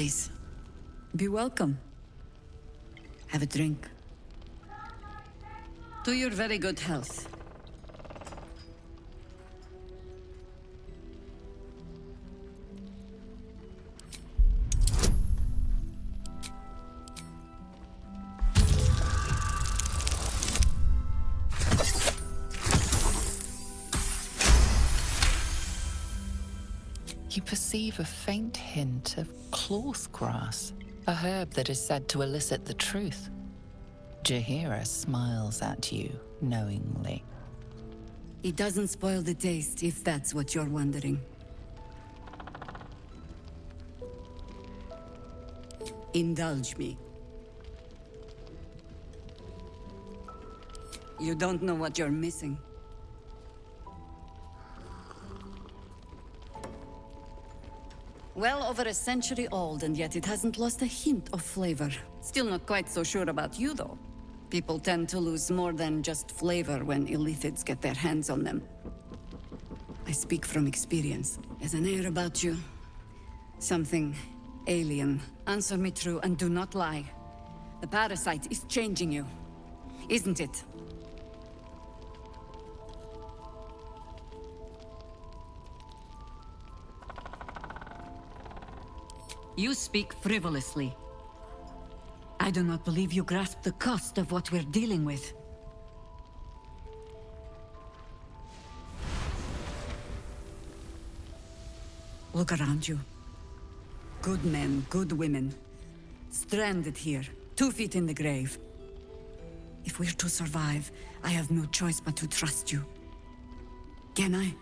Please, be welcome. Have a drink. To your very good health. You perceive a faint hint of cloth grass, a herb that is said to elicit the truth. Jaheira smiles at you knowingly. It doesn't spoil the taste, if that's what you're wondering. Indulge me. You don't know what you're missing. Well over a century old, and yet it hasn't lost a hint of flavor. Still not quite so sure about you, though. People tend to lose more than just flavor when illithids get their hands on them. I speak from experience. There's an air about you. Something alien. Answer me true and do not lie. The parasite is changing you, isn't it? You speak frivolously. I do not believe you grasp the cost of what we're dealing with. Look around you. Good men, good women. Stranded here, 2 feet in the grave. If we're to survive, I have no choice but to trust you. Can I?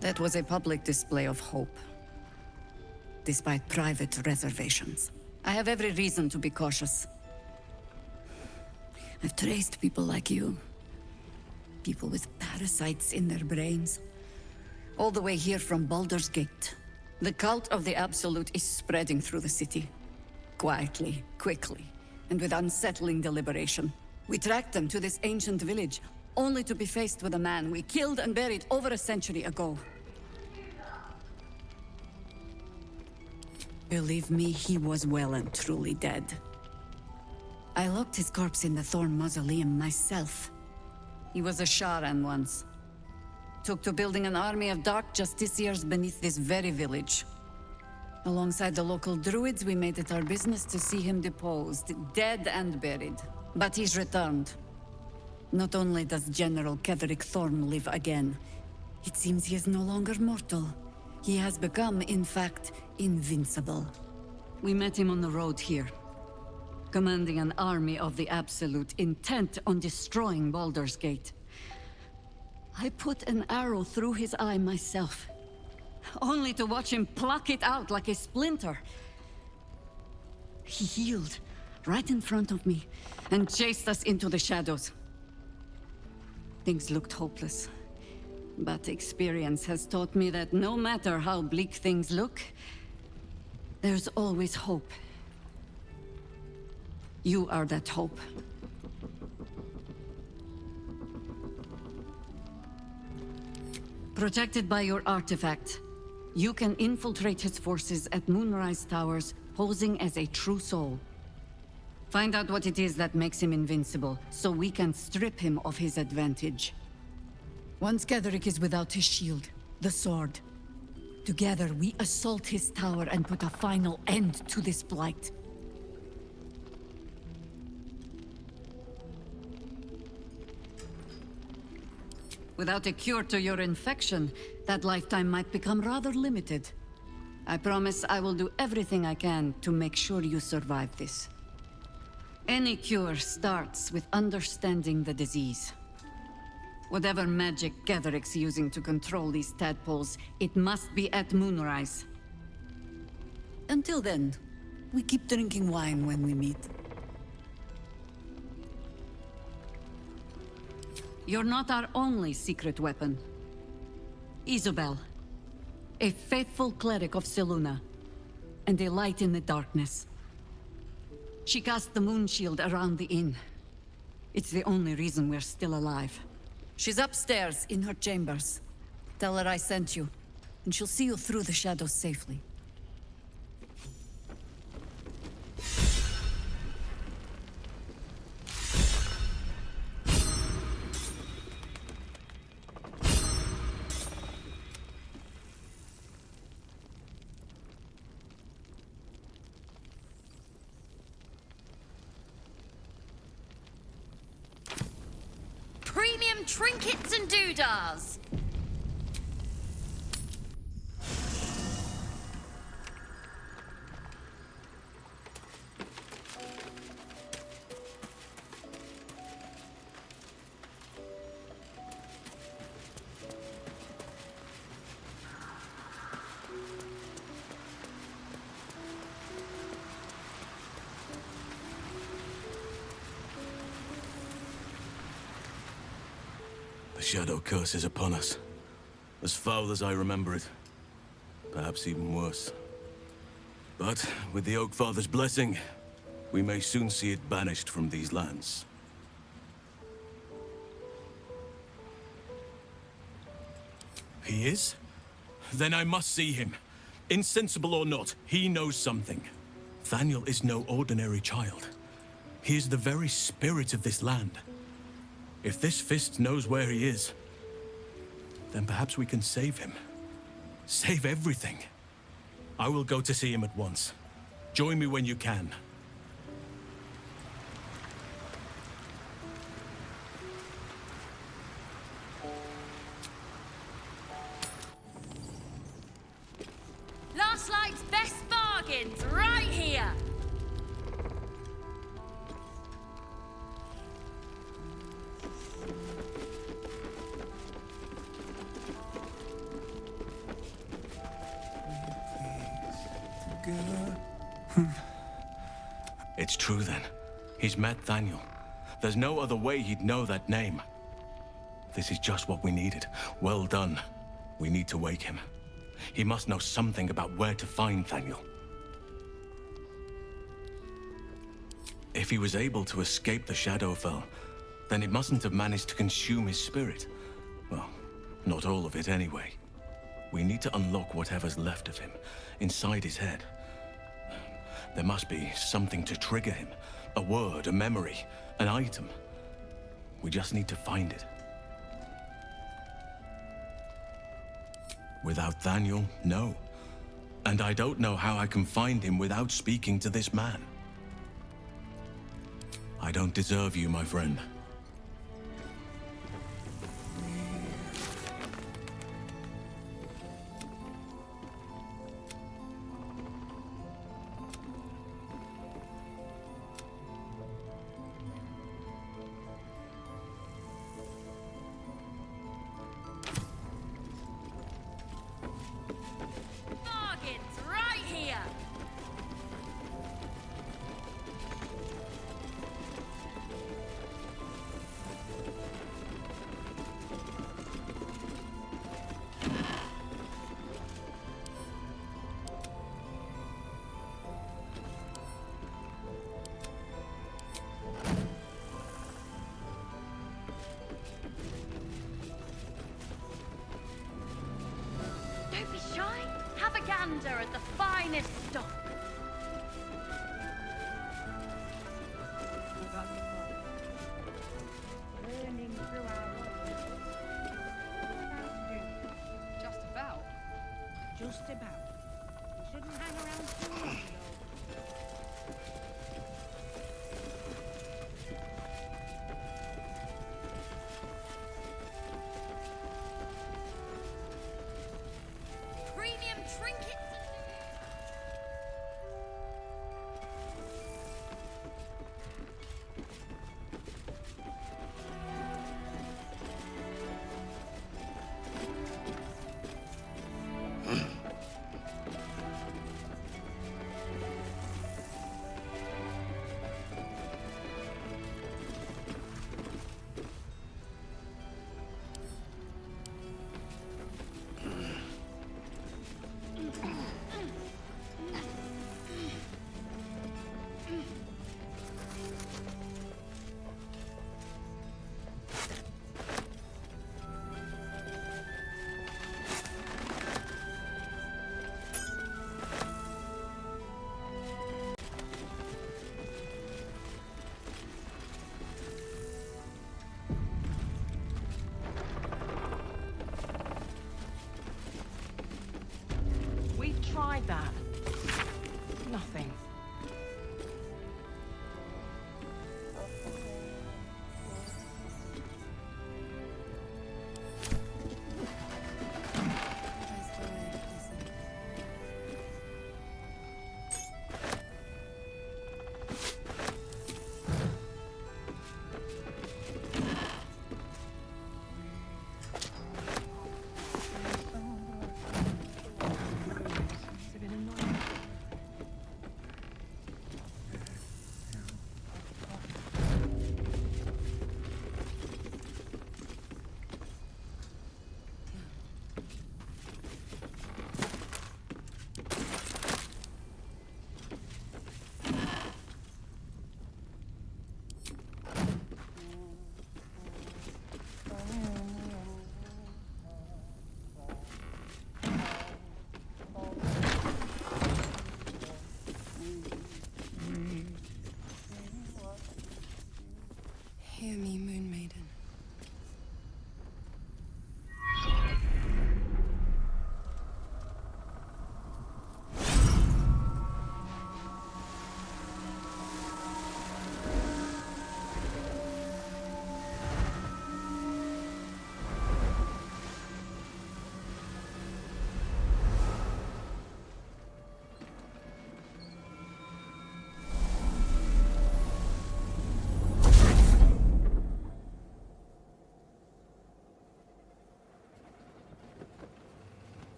That was a public display of hope, despite private reservations. I have every reason to be cautious. I've traced people like you. People with parasites in their brains. All the way here from Baldur's Gate. The cult of the Absolute is spreading through the city. Quietly, quickly, and with unsettling deliberation. We tracked them to this ancient village, only to be faced with a man we killed and buried over a century ago. Believe me, he was well and truly dead. I locked his corpse in the Thorn Mausoleum myself. He was a Sharan once. Took to building an army of dark justiciars beneath this very village. Alongside the local druids, we made it our business to see him deposed, dead and buried. But he's returned. Not only does General Ketheric Thorn live again, it seems he is no longer mortal. He has become, in fact, invincible. We met him on the road here, commanding an army of the Absolute, intent on destroying Baldur's Gate. I put an arrow through his eye myself, only to watch him pluck it out like a splinter. He healed right in front of me and chased us into the shadows. Things looked hopeless. But experience has taught me that no matter how bleak things look, there's always hope. You are that hope. Protected by your artifact, you can infiltrate his forces at Moonrise Towers, posing as a true soul. Find out what it is that makes him invincible, so we can strip him of his advantage. Once Ketheric is without his shield, the sword, together we assault his tower and put a final end to this blight. Without a cure to your infection, that lifetime might become rather limited. I promise I will do everything I can to make sure you survive this. Any cure starts with understanding the disease. Whatever magic Ketheric's using to control these tadpoles, it must be at Moonrise. Until then, we keep drinking wine when we meet. You're not our only secret weapon. Isobel, a faithful cleric of Seluna, and a light in the darkness. She cast the moon shield around the inn. It's the only reason we're still alive. She's upstairs in her chambers. Tell her I sent you, and she'll see you through the shadows safely. Premium trinkets and doodahs. The shadow curse is upon us. As foul as I remember it. Perhaps even worse. But with the Oak Father's blessing, we may soon see it banished from these lands. He is? Then I must see him. Insensible or not, he knows something. Thaniel is no ordinary child. He is the very spirit of this land. If this fist knows where he is, then perhaps we can save him. Save everything. I will go to see him at once. Join me when you can. Last Light's best bargains right here. It's true then. He's met Thaniel. There's no other way he'd know that name. This is just what we needed. Well done. We need to wake him. He must know something about where to find Thaniel. If he was able to escape the Shadowfell, then it mustn't have managed to consume his spirit. Well, not all of it anyway. We need to unlock whatever's left of him, inside his head. There must be something to trigger him. A word, a memory, an item. We just need to find it. Without Thaniel, no. And I don't know how I can find him without speaking to this man. I don't deserve you, my friend. Bargains right here. Don't be shy. Have a gander at the finest stock. Just about. Just about. Shouldn't hang around too long, Premium trinkets. inside that? Nothing. Hear me, Moon Maiden.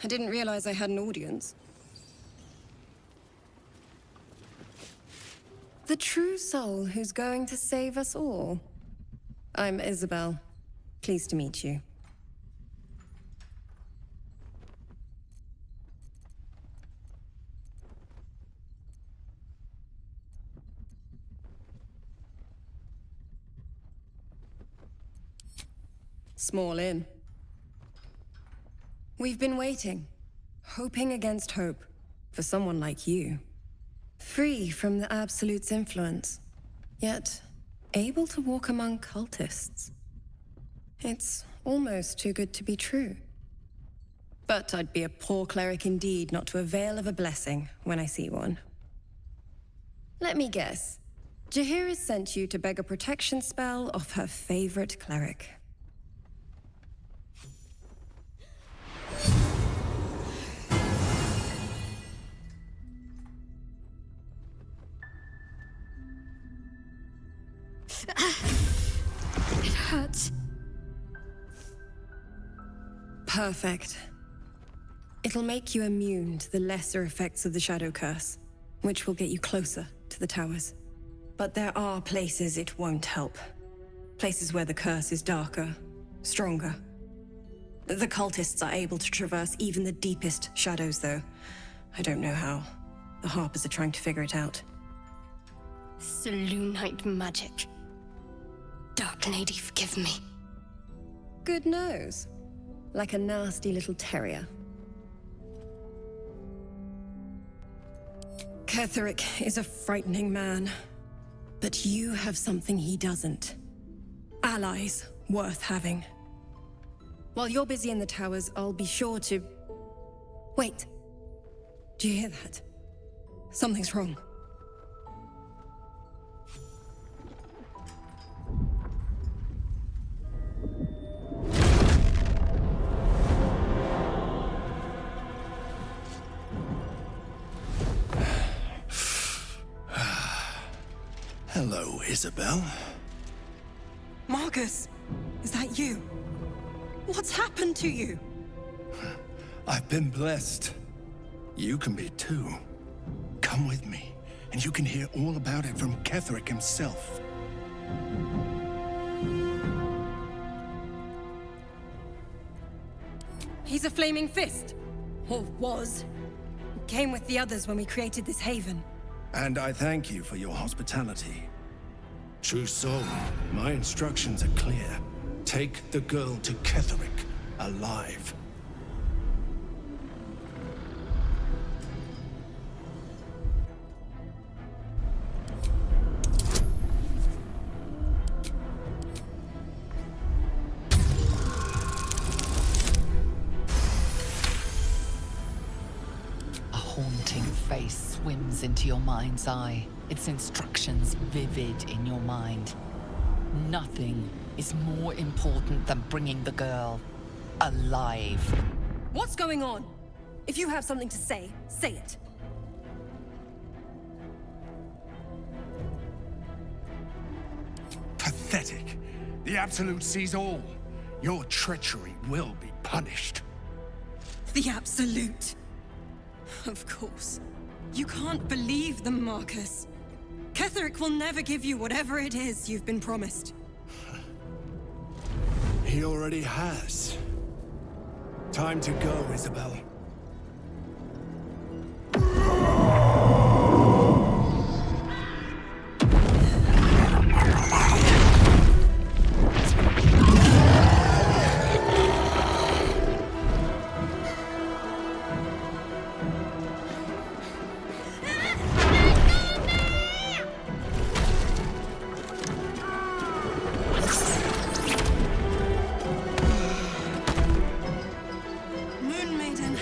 I didn't realize I had an audience. The true soul who's going to save us all. I'm Isabel. Pleased to meet you. Small inn. We've been waiting, hoping against hope, for someone like you. Free from the Absolute's influence, yet able to walk among cultists. It's almost too good to be true. But I'd be a poor cleric indeed not to avail of a blessing when I see one. Let me guess. Jaheira sent you to beg a protection spell off her favorite cleric. It hurts. Perfect. It'll make you immune to the lesser effects of the Shadow Curse, which will get you closer to the towers. But there are places it won't help. Places where the curse is darker, stronger. The cultists are able to traverse even the deepest shadows, though. I don't know how. The Harpers are trying to figure it out. Selunite magic. Dark Lady, forgive me. Good nose. Like a nasty little terrier. Ketheric is a frightening man. But you have something he doesn't. Allies worth having. While you're busy in the towers, I'll be sure to... Wait. Do you hear that? Something's wrong. Hello, Isabel. Marcus, is that you? What's happened to you? I've been blessed. You can be too. Come with me, and you can hear all about it from Ketheric himself. He's a flaming fist. Or was. Came with the others when we created this haven. And I thank you for your hospitality. True soul, my instructions are clear. Take the girl to Ketheric, alive. face swims into your mind's eye, its instructions vivid in your mind. Nothing is more important than bringing the girl alive. What's going on? If you have something to say, say it. Pathetic. The Absolute sees all. Your treachery will be punished. The Absolute. Of course. You can't believe them, Marcus. Ketherick will never give you whatever it is you've been promised. He already has. Time to go, Isabel. Moon Maiden.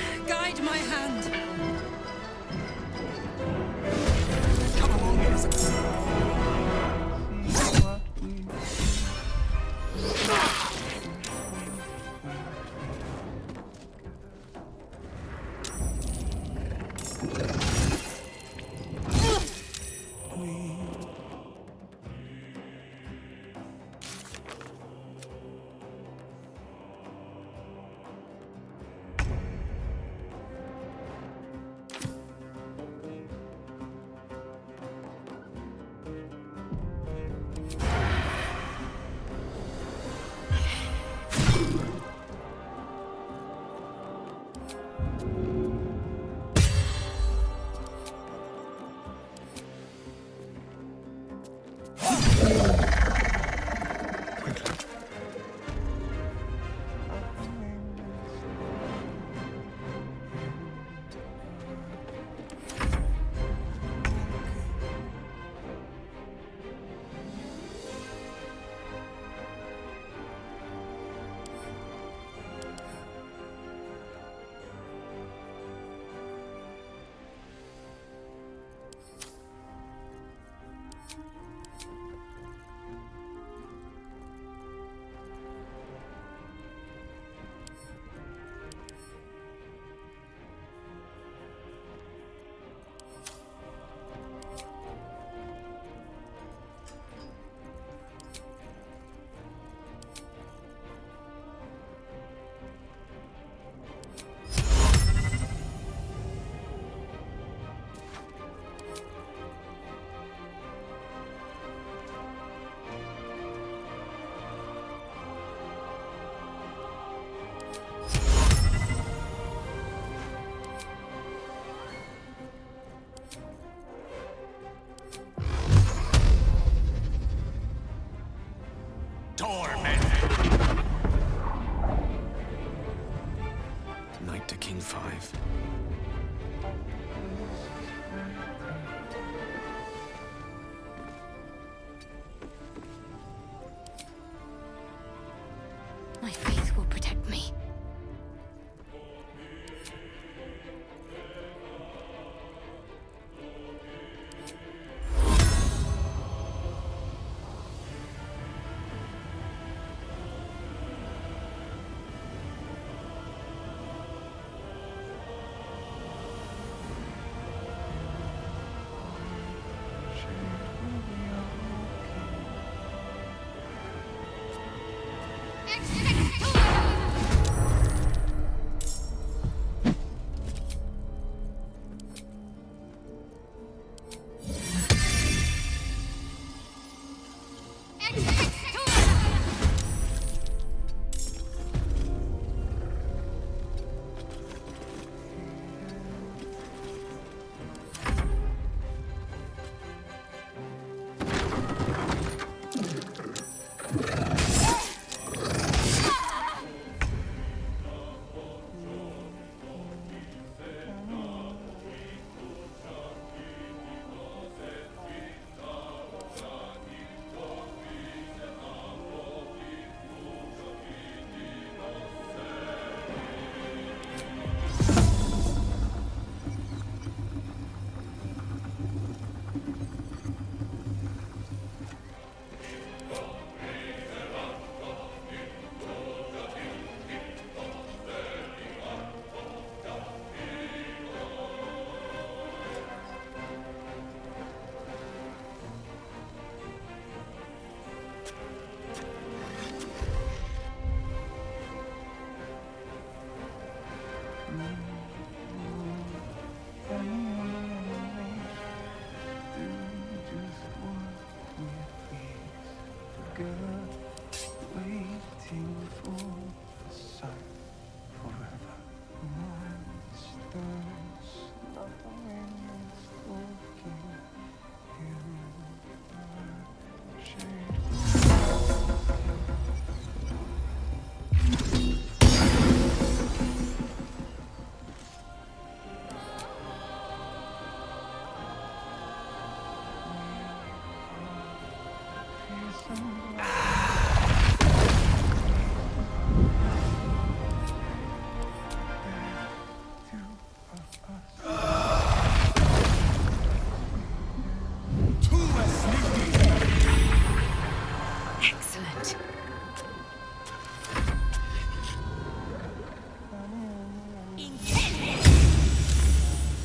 Excellent.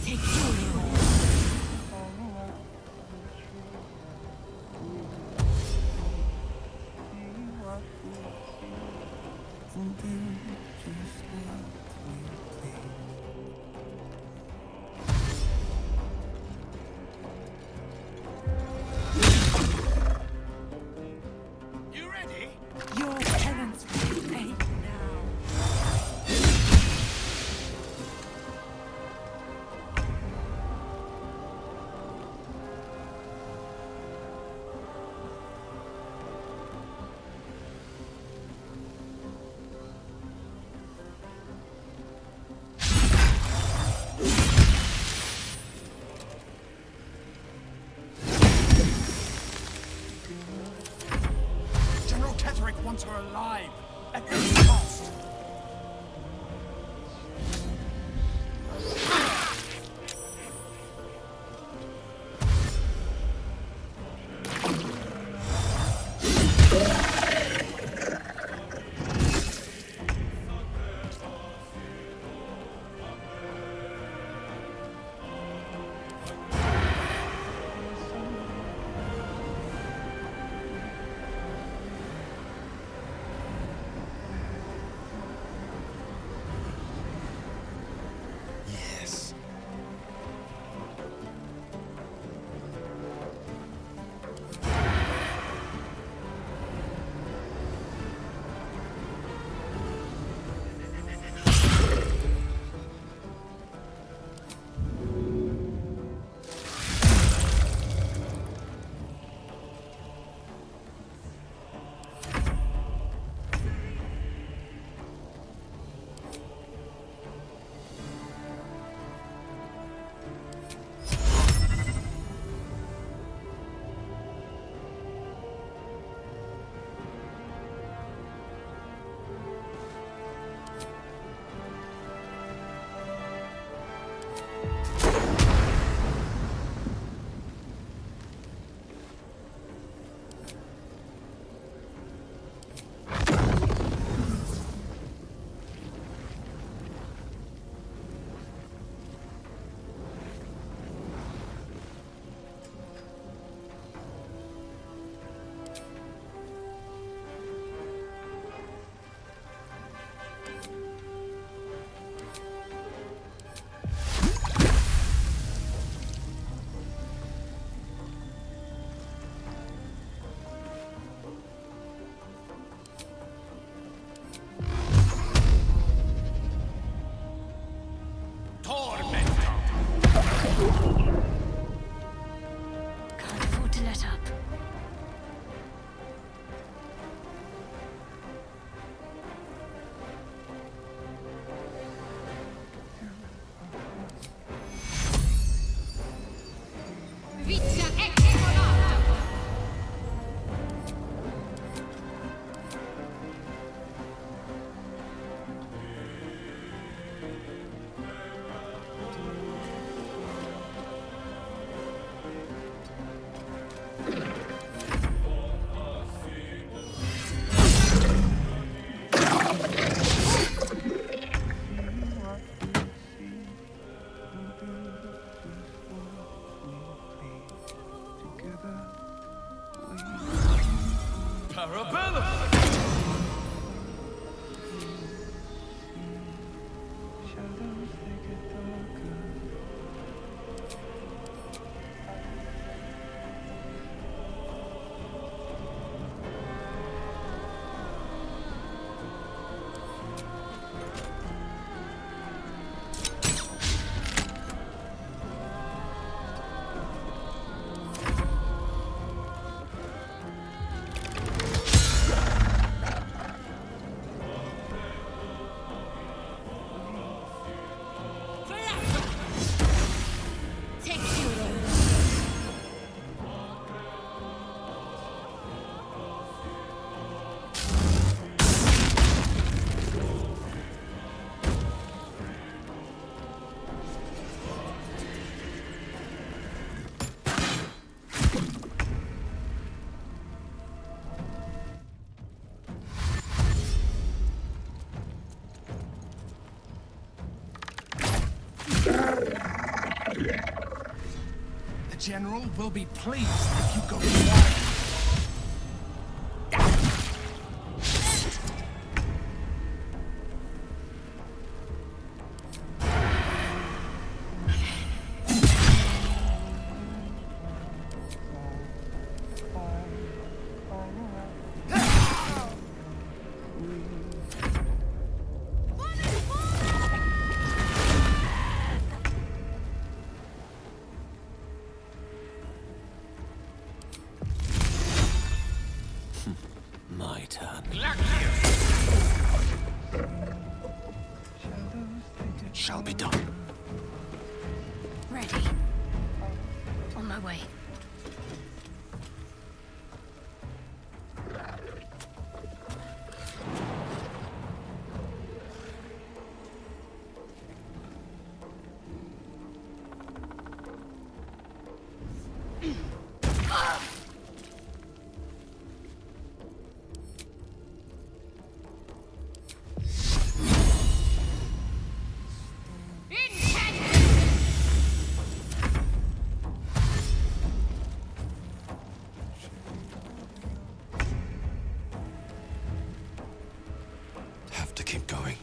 Take You ready? your penance will be paid now. General Ketherick wants her alive, at any cost. Yes. Can't afford to let up. General will be pleased if you go quiet. My turn. Shall be done. Ready. On my way. Have to keep going.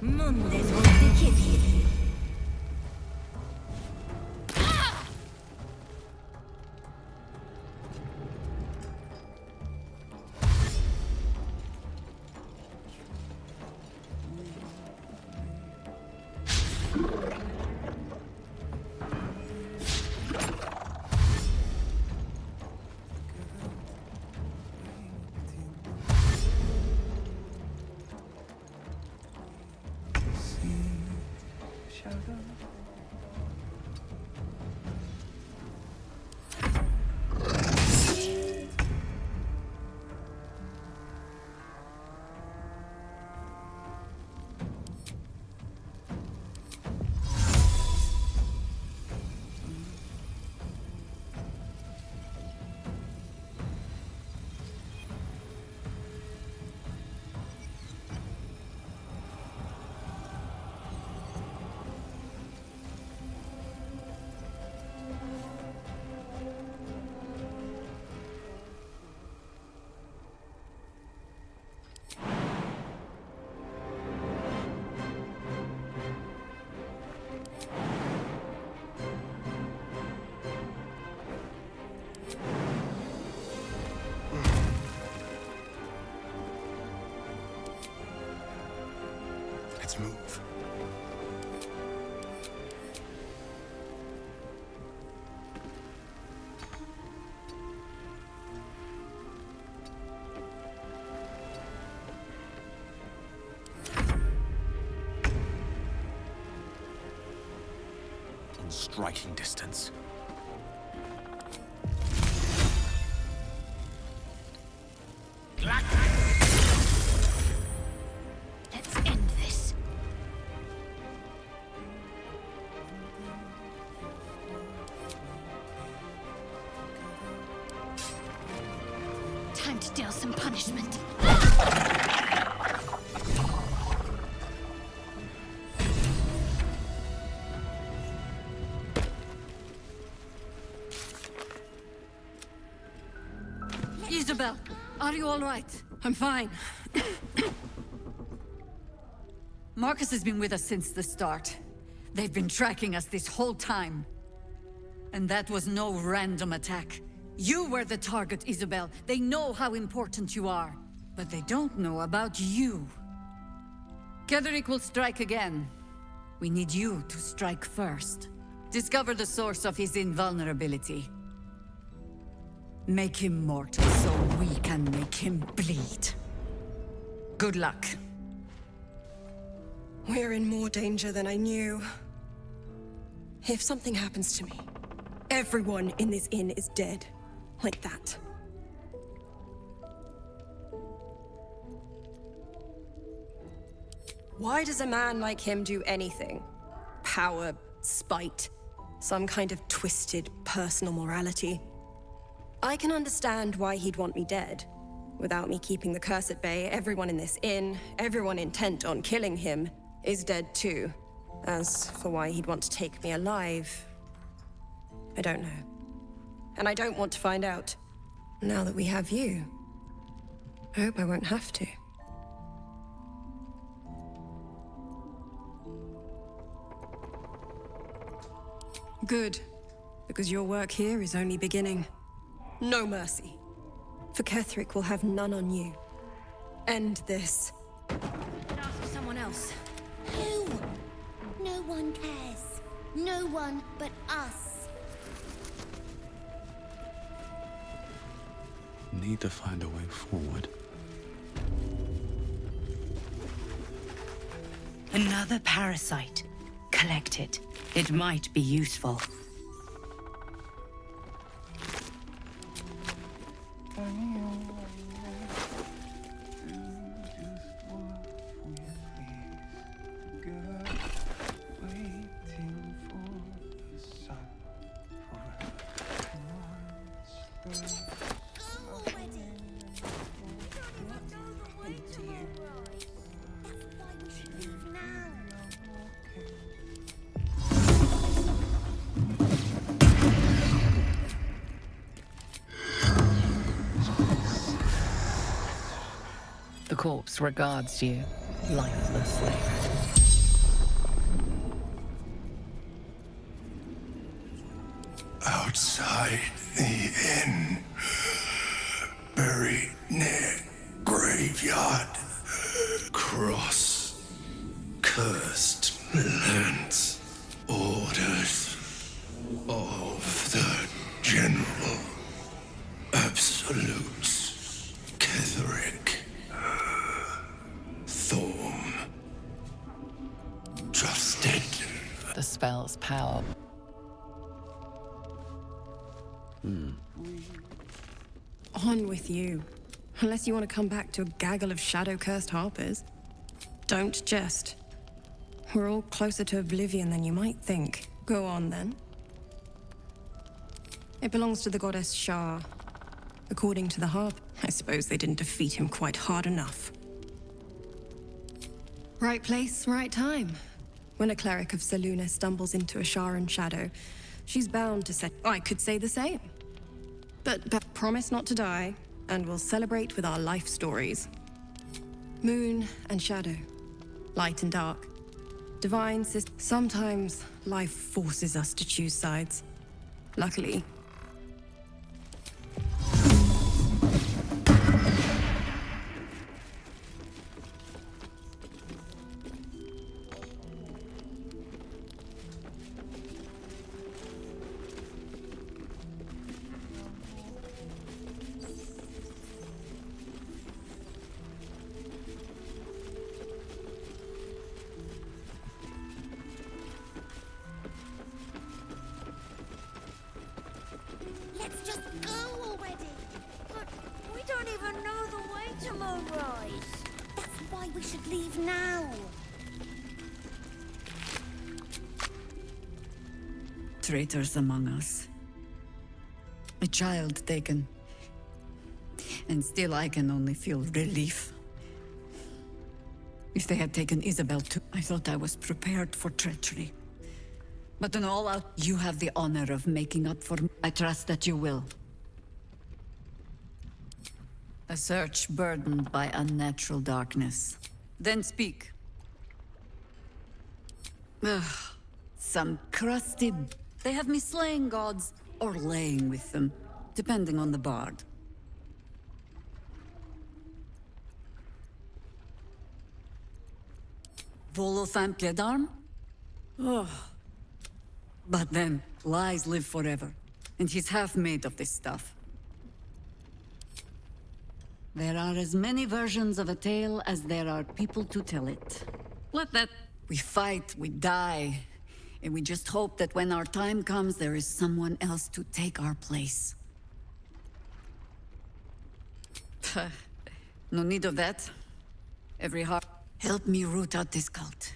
Mundes voltikiti. Let's move. In striking distance. Let's end this. Time to deal some punishment. Isabel, are you all right? I'm fine. Marcus has been with us since the start. They've been tracking us this whole time. And that was no random attack. You were the target, Isabel. They know how important you are. But they don't know about you. Ketheric will strike again. We need you to strike first. Discover the source of his invulnerability. Make him mortal so we can make him bleed. Good luck. We're in more danger than I knew. If something happens to me, everyone in this inn is dead. Like that. Why does a man like him do anything? Power, spite, some kind of twisted personal morality. I can understand why he'd want me dead. Without me keeping the curse at bay, everyone in this inn, everyone intent on killing him, is dead too. As for why he'd want to take me alive, I don't know. And I don't want to find out. Now that we have you, I hope I won't have to. Good, because your work here is only beginning. No mercy. For Ketherick will have none on you. End this. Ask for someone else. Who? No one cares. No one but us. Need to find a way forward. Another parasite. Collect it. It might be useful. The corpse regards you lifelessly. Outside the inn, buried near graveyard, cross, cursed lands, orders of the general, absolutes, Ketherick, Thorm, trusted. The spell's power. On with you. Unless you want to come back to a gaggle of shadow-cursed harpers. Don't jest. We're all closer to oblivion than you might think. Go on, then. It belongs to the goddess Shah. According to the harp, I suppose they didn't defeat him quite hard enough. Right place, right time. When a cleric of Selune stumbles into a Sharan shadow, she's bound to say, I could say the same. But promise not to die, and we'll celebrate with our life stories. Moon and shadow, light and dark. Divine system. Sometimes life forces us to choose sides. Luckily. Let's just go already. But we don't even know the way to Moonrise. That's why we should leave now. Traitors among us. A child taken. And still I can only feel relief. If they had taken Isabel too, I thought I was prepared for treachery. But in all out, you have the honor of making up for me. I trust that you will. A search burdened by unnatural darkness. Then speak. Ugh, some crusty... They have me slaying gods, or laying with them, depending on the bard. Volothamp Gledarm? Oh. But then, lies live forever, and he's half made of this stuff. There are as many versions of a tale as there are people to tell it. Let that... We fight, we die, and we just hope that when our time comes, there is someone else to take our place. No need of that. Every heart. Help me root out this cult,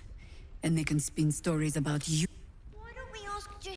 and they can spin stories about you. Why don't we ask Jay?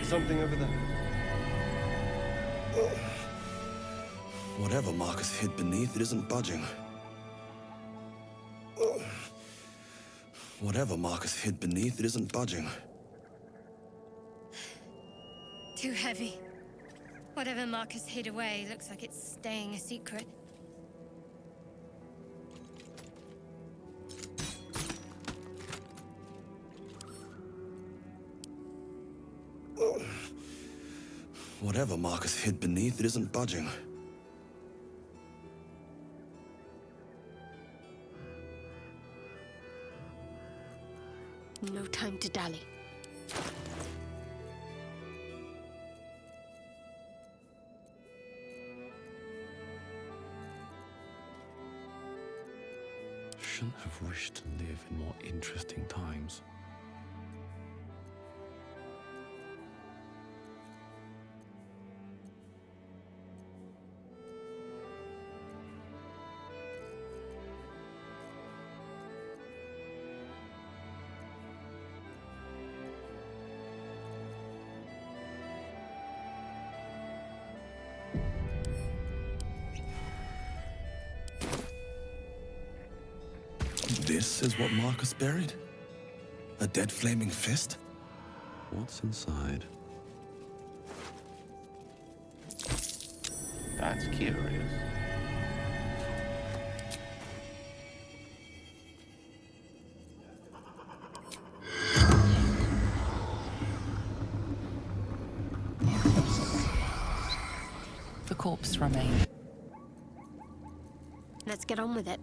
Something over there. Whatever Marcus hid beneath, it isn't budging. Whatever Marcus hid beneath, it isn't budging. Too heavy. Whatever Marcus hid away looks like it's staying a secret. Whatever Marcus hid beneath, it isn't budging. No time to dally. Shouldn't have wished to live in more interesting times. This is what Marcus buried? A dead flaming fist? What's inside? That's curious. The corpse remained. Let's get on with it.